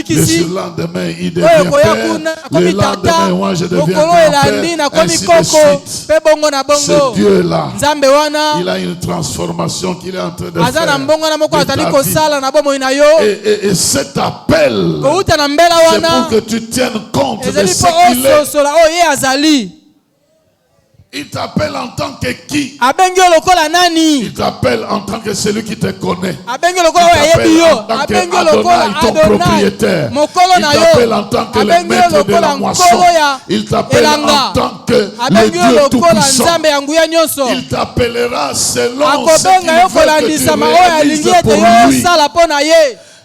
guéri. Le surlendemain il devient père. le lendemain, moi je deviens grand-père, ainsi de suite. Ce Dieu-là, il a une transformation qu'il est en train de faire. Et cet appel, c'est pour que tu tiennes compte de ce qu'il est. Il t'appelle en tant que qui? Il t'appelle en tant que celui qui te connaît. Il t'appelle en tant que Adonai, ton propriétaire. Il t'appelle en tant que le maître de la moisson. Il t'appelle en tant que le Dieu Tout-Puissant. Il t'appellera selon ce qu'il veut que tu réalises pour lui.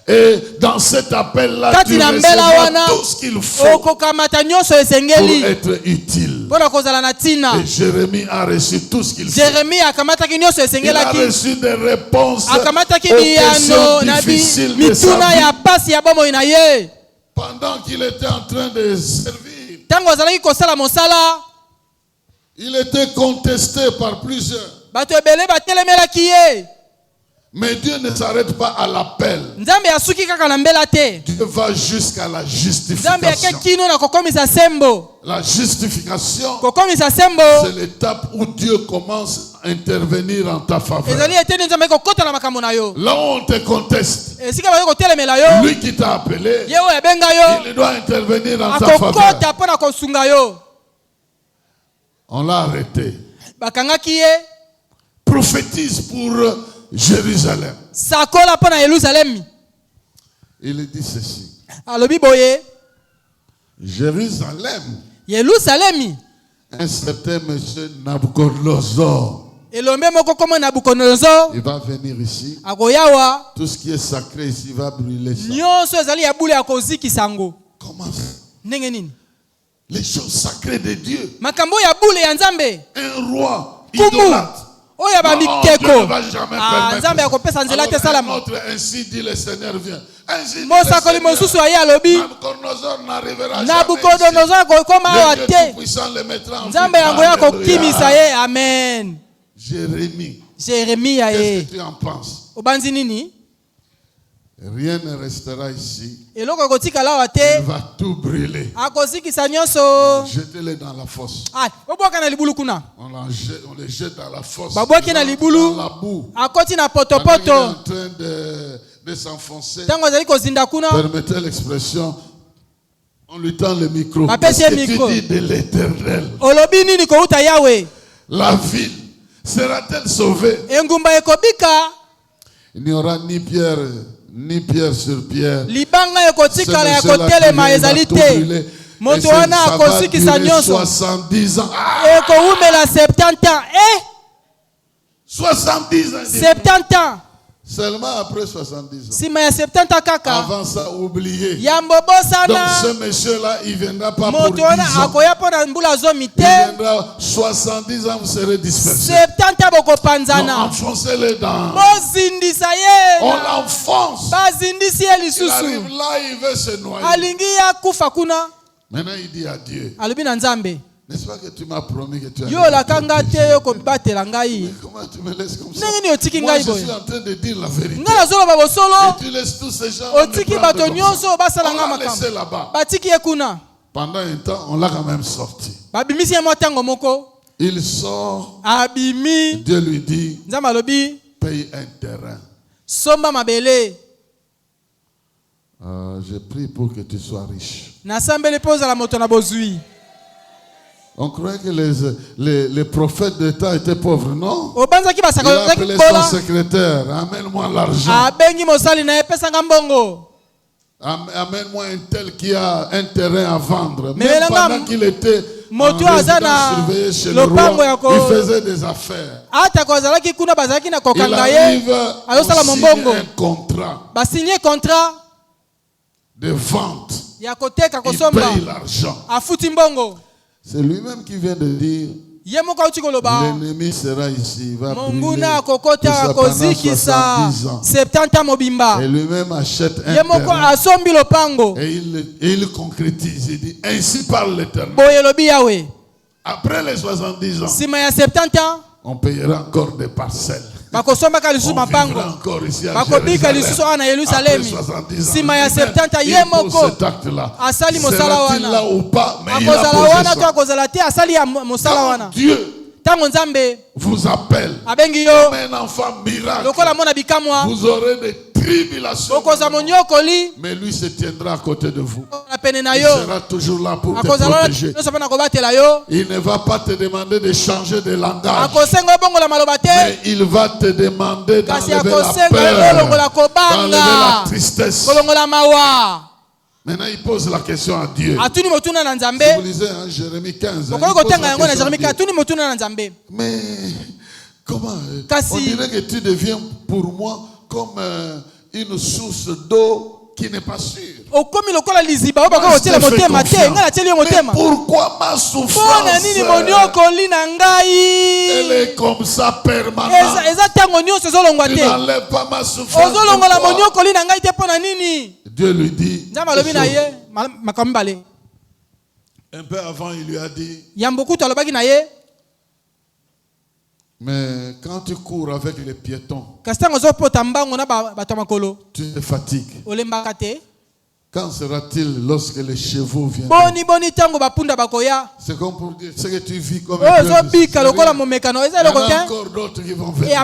Et dans cet appel-là, tu recevras tout ce qu'il faut pour être utile. Et Jérémie a reçu tout ce qu'il faut. Il a reçu des réponses aux questions difficiles de sa vie. Pendant qu'il était en train de servir, il était contesté par plusieurs. Mais Dieu ne s'arrête pas à l'appel. Dieu va jusqu'à la justification. La justification, c'est l'étape où Dieu commence à intervenir en ta faveur. Là où on te conteste, lui qui t'a appelé, il doit intervenir en ta faveur. On l'a arrêté. Prophétise pour Jérusalem. Il dit ceci. Jérusalem. Un certain monsieur Nabucodonosor. Il va venir ici. Tout ce qui est sacré ici va brûler ça. Comment ça? Les choses sacrées de Dieu. Un roi idolâtre. Dieu ne va jamais permettre. Ainsi dit le Seigneur vient. Nabucodonosor n'arrivera jamais ici. Le Dieu puissant le mettra en vie. Amen. Jérémie, qu'est-ce que tu en penses? Rien ne restera ici. Il va tout brûler. Jetez-les dans la fosse. On les jette dans la fosse. Dans la boue. Il est en train de s'enfoncer. Permettez l'expression. On lui tend le micro. Qu'est-ce que tu dis de l'Éternel? La ville sera-t-elle sauvée? Il n'y aura ni pierre sur pierre. Ce monsieur-là qui va tout brûler. Et ça va durer 70 ans. 70 ans. 70 ans. Seulement après 70 ans. Sima ya 70 kaka. Avant ça, oublié. Yambobosana. Donc ce monsieur-là, il ne viendra pas pour 10 ans. Il viendra 70 ans, vous serez dispersés. 70 ans. Donc enfoncez-le dans. On l'enfonce. Il arrive là, il veut se noyer. Maintenant, il dit à Dieu. N'est-ce pas que tu m'as promis que tu as mais comment tu me laisses comme ça? Moi, je suis en train de dire la vérité. Et tu laisses tous ces gens on l'a laissé là-bas. Pendant un temps, on l'a quand même sorti. Il sort. Dieu lui dit, paye un terrain. Je prie pour que tu sois riche. On croyait que les prophètes de temps étaient pauvres, non? Il a appelé son secrétaire. Amène-moi l'argent. Amène-moi un tel qui a un terrain à vendre. Même pendant qu'il était en résidence surveillée chez le roi, il faisait des affaires. Il arrive, on signe un contrat de vente. Il paye l'argent. C'est lui-même qui vient de dire l'ennemi sera ici, il va brûler tout ça pendant 70 ans. Et lui-même achète un terrain. Et il concrétise, il dit, ainsi parle l'Éternel. Après les 70 ans, on payera encore des parcelles. bakosombaka lisusu mapango bakobika lisusu wana Yerusalemi sima ya 70 ye moko asali mosala wana akozala wana to akozala te asali ya mosala wana tango Nzambe vous appelle abengi yo comme un enfant miracle, lokola mona bikamwa vous aurez des tribulations, mais lui se tiendra à côté de vous. Il sera toujours là pour te protéger. Il ne va pas te demander de changer de langage, mais il va te demander d'enlever la peur, d'enlever la tristesse. Maintenant, il pose la question à Dieu. Si vous lisez Jérémie 15, mais comment on dirait que tu deviens pour moi comme une source d'eau qui n'est pas sûre. Mais pourquoi ma souffrance elle est comme ça permanente? Tu n'enlèves pas ma souffrance. Dieu lui dit, un peu avant il lui a dit, mais quand tu cours avec les piétons, tu te fatigues. Quand sera-t-il lorsque les chevaux viendront? C'est comme pour dire, ce que tu vis comme un il y en a encore d'autres qui vont venir.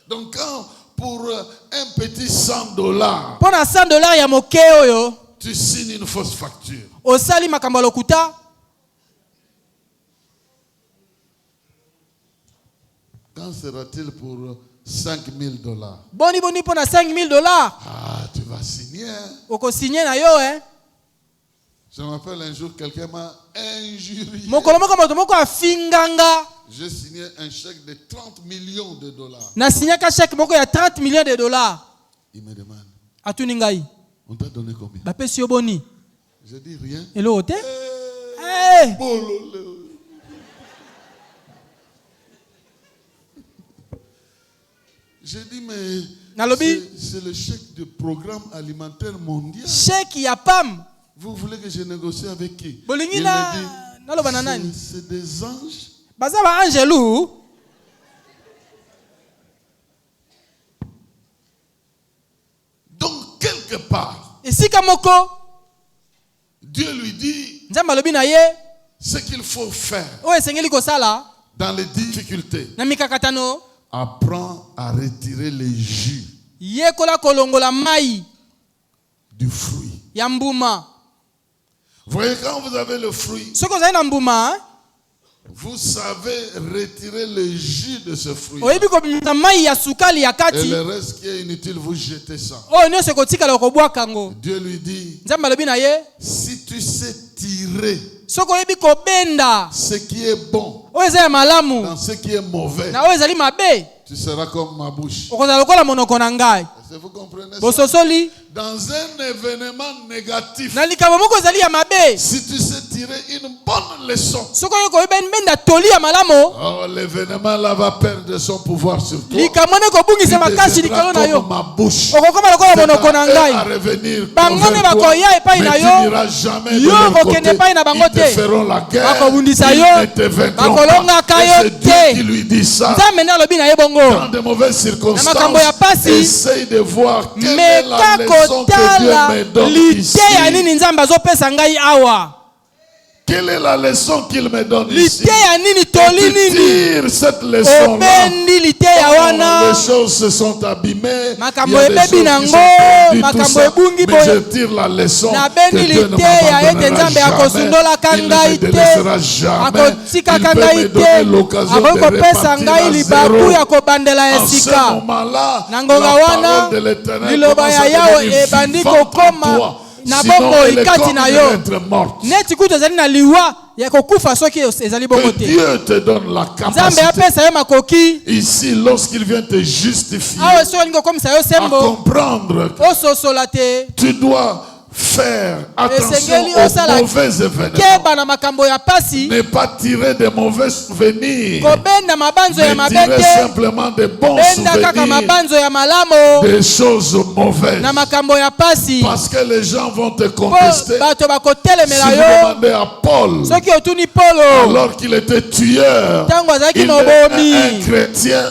Donc quand pour un petit $100, tu signes une fausse facture. Quand sera-t-il pour $5,000? Ah, tu vas signer. Je me rappelle un jour, quelqu'un m'a injurié. J'ai signé un chèque de $30 millions. Il me demande, on t'a donné combien? Je dis rien. J'ai dit, mais c'est le chèque du programme alimentaire mondial. Vous voulez que je négocie avec qui? Il me dit, c'est des anges. Donc, quelque part, Dieu lui dit ce qu'il faut faire dans les difficultés. Apprends à retirer les jus du fruit. Vous voyez, quand vous avez le fruit, vous savez retirer le jus de ce fruit. Et le reste qui est inutile, vous jetez ça. Dieu lui dit, si tu sais tirer ce qui est bon dans ce qui est mauvais, tu seras comme ma bouche. Est-ce que vous comprenez ça? Dans un événement négatif, si tu sais tirer une bonne leçon, l'événement là va perdre son pouvoir sur toi. Tu deviendras comme ma bouche. C'est à revenir vers toi, mais tu n'iras jamais de leur côté. Ils te feront la guerre, ils ne te vaincront pas. Et c'est Dieu qui lui dit ça. Dans de mauvaises circonstances, essaye de voir quelle est la leçon que Dieu me donne ici. Quelle est la leçon qu'il me donne ici? Et tu tires cette leçon-là. Les choses se sont abîmées. Il y a des choses qui sont perdues, tout ça. Mais je tire la leçon que Dieu ne m'abandonnera jamais. Il ne me délaissera jamais. Il peut me donner l'occasion de repartir à zéro. En ce moment-là, la parole de l'Éternel commence à devenir vivante en toi. Sinon, elle est comme être morte. Que Dieu te donne la capacité ici, lorsqu'il vient te justifier, à comprendre. Tu dois faire attention aux mauvais événements. Ne pas tirer de mauvais souvenirs, mais tirer simplement de bons souvenirs des choses mauvaises. Parce que les gens vont te contester. Si vous demandez à Paul, alors qu'il était tueur, il est un chrétien,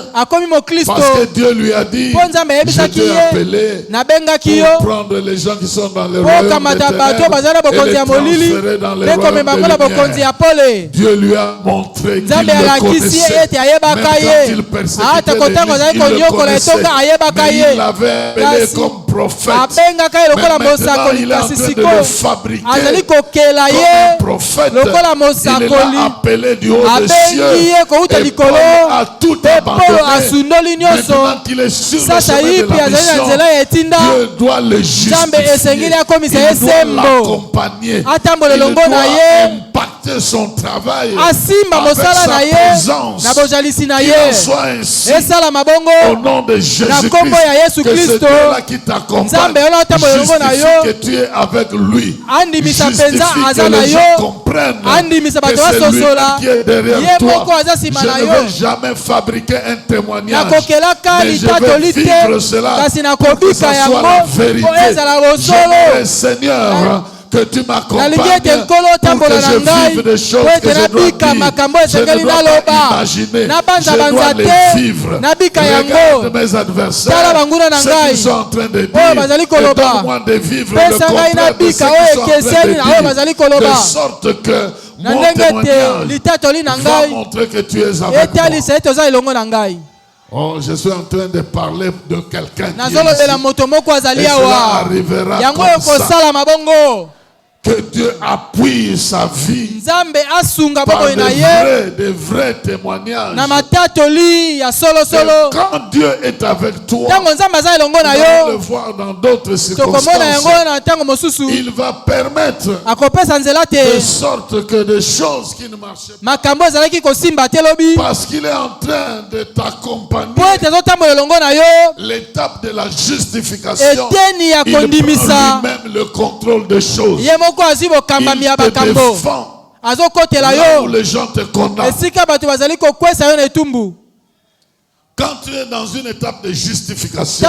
parce que Dieu lui a dit, je t'ai appelé pour prendre les gens qui sont dans le royaume des ténèbres et les transférer dans le royaume de lumière. Dieu lui a montré qu'il le connaissait. Même quand il persécutait les juifs, il le connaissait. Mais il l'avait appelé comme prophète. Mais maintenant, il est en train de le fabriquer comme un prophète. Il l'a appelé du haut des cieux. Et Paul a tout abandonné. Maintenant qu'il est sur le chemin de la mission, Dieu doit le justifier. Il doit l'accompagner. Il doit impacter son travail avec sa présence. Qu'il en soit ainsi au nom de Jésus-Christ. Que c'est Dieu-là qui t'accompagne. Justifie que tu es avec lui. Justifie que les gens comprennent que c'est lui qui est derrière toi. Je ne vais jamais fabriquer un témoignage, mais je vais vivre cela pour que ça soit la vérité. J'aimerais, Seigneur, que tu m'accompagnes pour que je vive des choses que je dois dire. Je ne dois pas imaginer, je dois les vivre. Regarde mes adversaires, ce qu'ils sont en train de dire, et donne-moi de vivre le contraire de ce qu'ils sont en train de dire, de sorte que mon témoignage va montrer que tu es avec moi. Oh, je suis en train de parler de quelqu'un qui est ici. Et cela arrivera comme ça. Que Dieu appuie sa vie par de vrais témoignages. Et quand Dieu est avec toi, on va le voir dans d'autres circonstances. Il va permettre de sorte que des choses qui ne marchent pas, parce qu'il est en train de t'accompagner. L'étape de la justification, il prend lui-même le contrôle des choses. Il te défend là où les gens te condamnent. Quand tu es dans une étape de justification,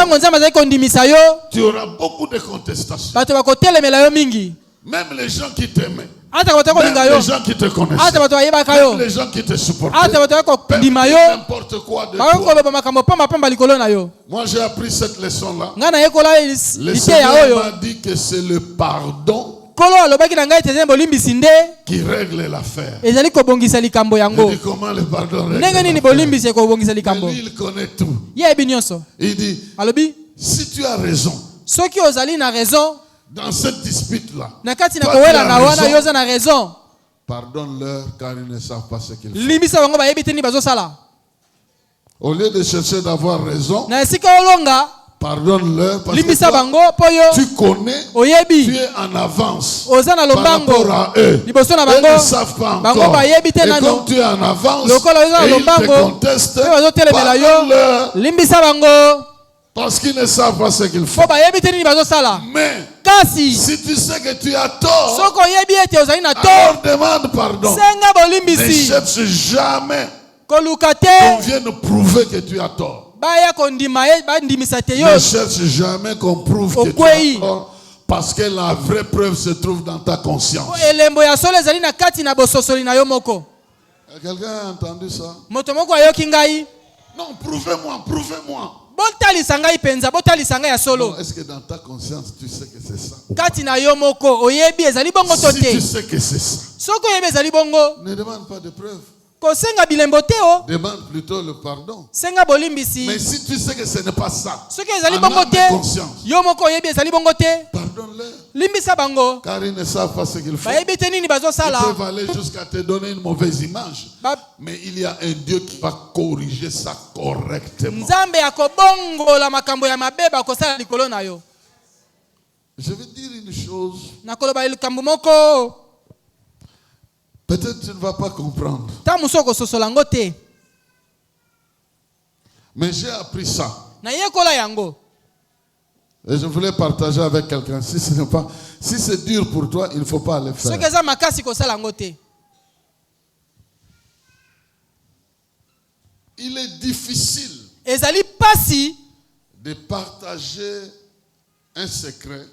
tu auras beaucoup de contestations. Même les gens qui t'aimaient, même les gens qui te connaissaient, même les gens qui te supportaient, n'importe quoi de toi. Moi j'ai appris cette leçon-là. Le Seigneur m'a dit que c'est le pardon qui règle l'affaire. Je dis comment le pardon règle l'affaire. Lui, il connaît tout. Il dit, si tu as raison dans cette dispute-là, pardonne-leur car ils ne savent pas ce qu'ils font. Au lieu de chercher d'avoir raison, pardonne-leur parce que tu connais, tu es en avance par rapport à eux. Ils ne savent pas encore. Et comme tu es en avance et ils te contestent, pardonne-leur parce qu'ils ne savent pas ce qu'ils font. Mais si tu sais que tu as tort, alors demande pardon. Ne cherche jamais qu'on vienne prouver que tu as tort. Ne cherche jamais qu'on prouve que tu as tort, parce que la vraie preuve se trouve dans ta conscience. Quelqu'un a entendu ça? Non, prouvez-moi, prouvez-moi. Est-ce que dans ta conscience tu sais que c'est ça? Si tu sais que c'est ça, ne demande pas de preuves. Demande plutôt le pardon. Mais si tu sais que ce n'est pas ça, en âme et conscience, pardonne-leur. Car ils ne savent pas ce qu'ils font. Ils peuvent aller jusqu'à te donner une mauvaise image. Mais il y a un Dieu qui va corriger ça correctement. Je vais dire une chose. Peut-être tu ne vas pas comprendre. Mais j'ai appris ça. Et je voulais partager avec quelqu'un. Si c'est dur pour toi, il ne faut pas le faire. Il est difficile de partager un secret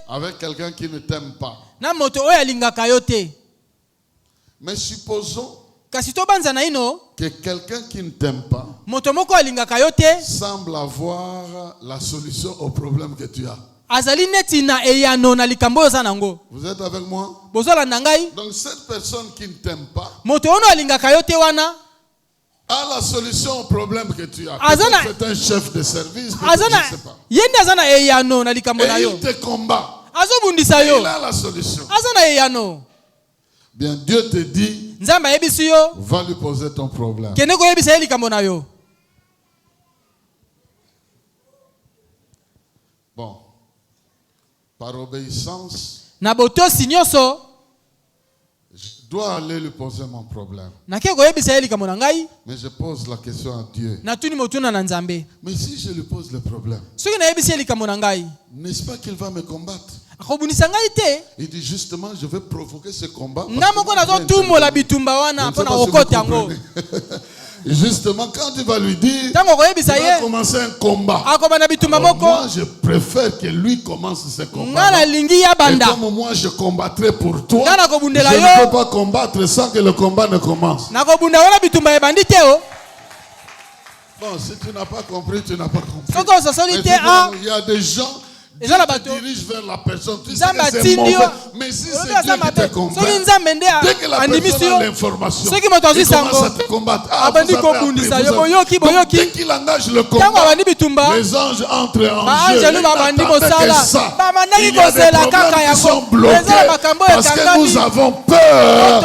avec quelqu'un qui ne t'aime pas. Mais supposons que quelqu'un qui ne t'aime pas semble avoir la solution au problème que tu as. Vous êtes avec moi? Donc cette personne qui ne t'aime pas a la solution au problème que tu as. C'est un chef de service, je ne sais pas. Et il te combat. Il a la solution. Bien, Dieu te dit, va lui poser ton problème. Bon, par obéissance, je dois aller lui poser mon problème. Mais je pose la question à Dieu. Mais si je lui pose le problème, n'est-ce pas qu'il va me combattre? Il dit justement, je vais provoquer ce combat. Justement, quand tu vas lui dire, il va commencer un combat. Alors moi, je préfère que lui commence ce combat. Et comme moi, je combattrai pour toi, je ne peux pas combattre sans que le combat ne commence. Bon, si tu n'as pas compris, tu n'as pas compris. Il y a des gens qui te dirigent vers la personne. Tu sais que c'est mauvais. Mais si c'est Dieu qui te combat, dès que la personne a l'information, il commence à te combattre. Dès qu'il engage le combat, les anges entrent en jeu. Ils n'attendent que ça. Il y a des problèmes qui sont bloqués parce que nous avons peur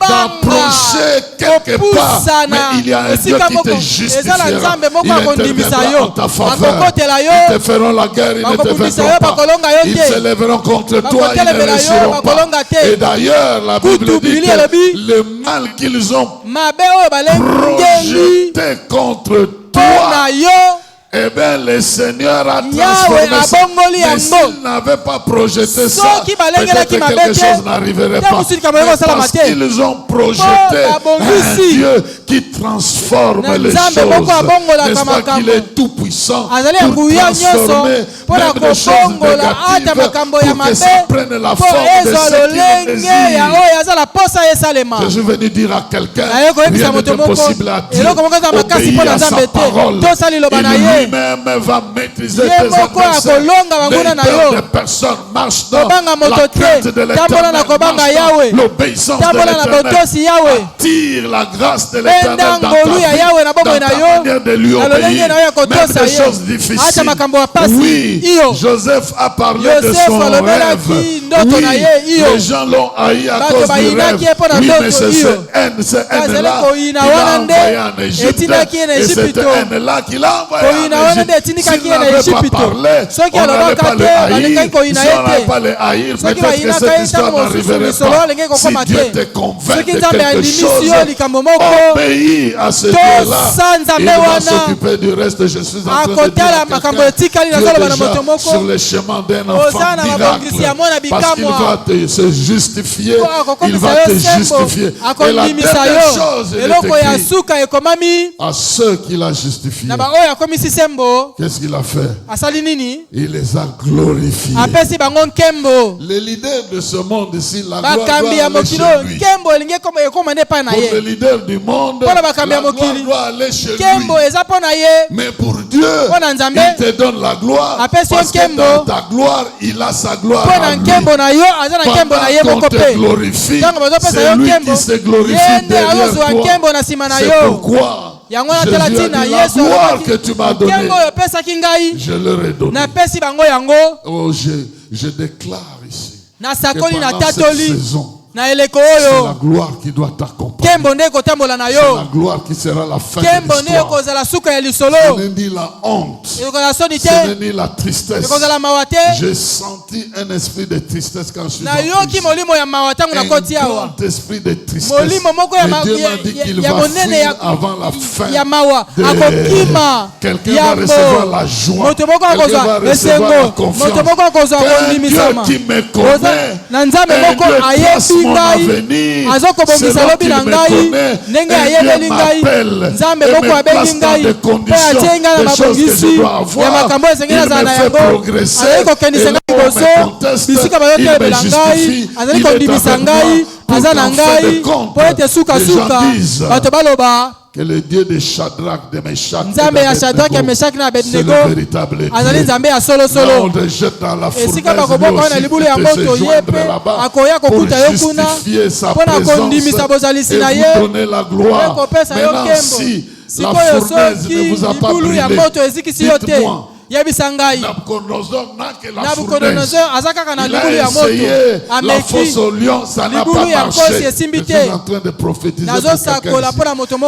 d'approcher quelque part. Mais il y a un Dieu qui te justifiera. Il interviendra en ta faveur. Ils te feront la guerre, ils ne te vaincront pas. Ils se lèveront contre toi, ils ne réussiront pas. Et d'ailleurs, la Bible dit que le mal qu'ils ont projeté contre toi, eh bien, le Seigneur a transformé ça. Mais s'il n'avait pas projeté ça, peut-être que quelque chose n'arriverait pas. Mais parce qu'ils ont projeté un Dieu qui transforme les choses. N'est-ce pas qu'il est tout puissant pour transformer même des choses négatives pour que ça prenne la forme de ce qu'il désire. Je suis venu dire à quelqu'un, rien n'est impossible à Dieu. Obéis à sa parole. Lui-même va maîtriser tes adversaires. Les personnes marchent dans la crainte de l'Éternel, l'obéissance de l'Éternel, attire la grâce de l'Éternel dans ta vie, dans ta manière de lui obéir, même des choses difficiles. Oui, Joseph a parlé de son rêve. Oui, les gens l'ont haï à cause du rêve. Oui, mais c'est cette haine-là qu'il a envoyé en Égypte. Et cette haine-là qu'il a envoyé en Égypte. S'il n'avait pas parlé, on n'allait pas le haïr. Si on n'allait pas le haïr, peut-être que cette histoire n'arriverait pas. Si Dieu te convainc de quelque chose, obéis à ce Dieu-là. Il va s'occuper du reste. Je suis en train de dire à quelqu'un, tu es déjà sur le chemin d'un enfant miracle. Parce qu'il va se justifier. Il va te justifier. Et la dernière chose, il est écrit à ceux qu'il a justifiés. Qu'est-ce qu'il a fait? Il les a glorifiés. Les leaders de ce monde ici, la gloire doit aller chez lui. Pour les leaders du monde, la gloire doit aller chez lui. Mais pour Dieu, il te donne la gloire parce que dans ta gloire, il a sa gloire en lui. Pendant qu'on te glorifie, c'est lui qui se glorifie derrière toi. C'est pourquoi Jésus a dit, la gloire que tu m'as donnée, je leur ai donné. Oh, je déclare ici que pendant cette saison, c'est la gloire qui doit t'accompagner. la gloire qui sera la fin de l'histoire. Ce n'est ni la honte, ce n'est ni la tristesse. J'ai senti un esprit de tristesse quand je suis entré. Un grand esprit de tristesse. Et Dieu m'a dit qu'il va finir avant la fin. Quelqu'un va recevoir la joie. Quelqu'un va recevoir la confiance. Un Dieu qui me connaît, un Dieu trace mon avenir. C'est là qu'il me connaît. Un Dieu m'appelle et me place dans des conditions, des choses que je dois avoir. Il me fait progresser. Et là, on me conteste, il me justifie. Il est avec moi pour qu'en fin de compte, les gens disent que le Dieu de Shadrach, de Meshach et d'Abednego, c'est le véritable Dieu. Là, on le jette dans la fournaise, lui aussi peut se joindre là-bas pour justifier sa présence et vous donner la gloire. Maintenant, si la fournaise ne vous a pas brûlé, dites-moi, Nabucodonosor n'a que la fournaise. Il a essayé la fosse au lion, ça n'a pas marché. Je suis en train de prophétiser pour quelqu'un.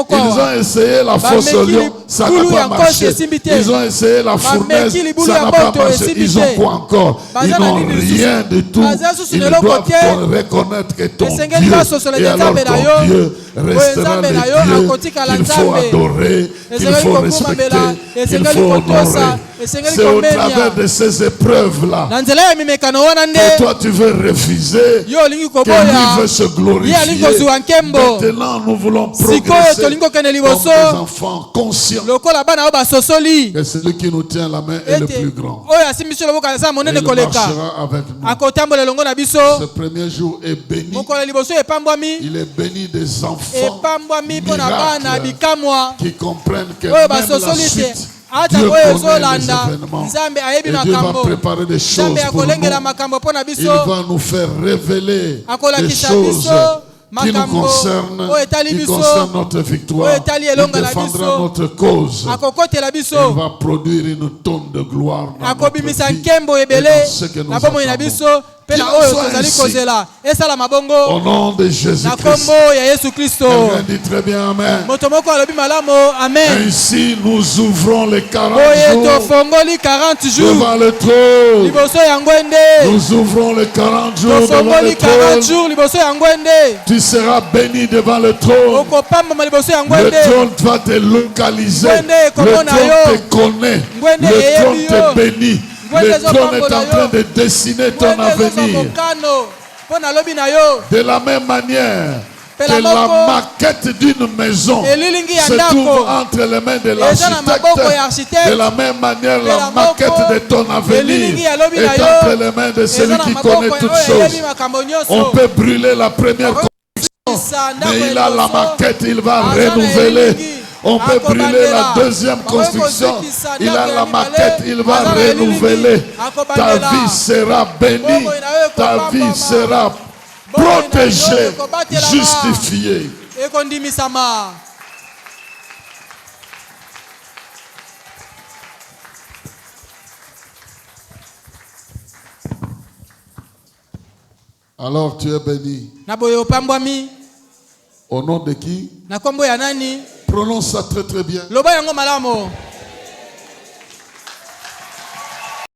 Ils ont essayé la fosse au lion, ça n'a pas marché. Ils ont essayé la fournaise, ça n'a pas marché. Ils ont quoi encore? Ils n'ont rien du tout. Ils doivent reconnaître que ton Dieu, et alors ton Dieu restera le Dieu qu'il faut adorer, qu'il faut respecter, qu'il faut honorer. C'est au travers de ces épreuves-là que toi tu veux refuser, que lui veut se glorifier. Maintenant nous voulons progresser comme des enfants conscients que celui qui nous tient la main est le plus grand. Et il marchera avec nous. Ce premier jour est béni. Il est béni des enfants miracles qui comprennent que même la suite, Dieu connaît les événements et Dieu va préparer des choses pour nous. Il va nous faire révéler des choses qui nous concernent, qui concernent notre victoire. Il défendra notre cause. Il va produire une tonne de gloire dans notre vie et dans ce que nous attendons. Au nom de Jésus-Christ. Quelqu'un dit très bien Amen. Ainsi nous ouvrons les 40 jours devant le trône. Nous ouvrons les 40 jours devant le trône. Tu seras béni devant le trône. Le trône va te localiser. Le trône te connaît. Le trône te bénit. Le trône est en train de dessiner ton avenir. De la même manière que la maquette d'une maison se trouve entre les mains de l'architecte, de la même manière la maquette de ton avenir est entre les mains de celui qui connaît toutes choses. On peut brûler la première construction, mais il a la maquette, il va renouveler. On peut brûler la deuxième construction. Il a la maquette, il va renouveler. Ta vie sera bénie. Ta vie sera protégée, justifiée. Alors tu es béni. Au nom de qui? Prononce ça très très bien.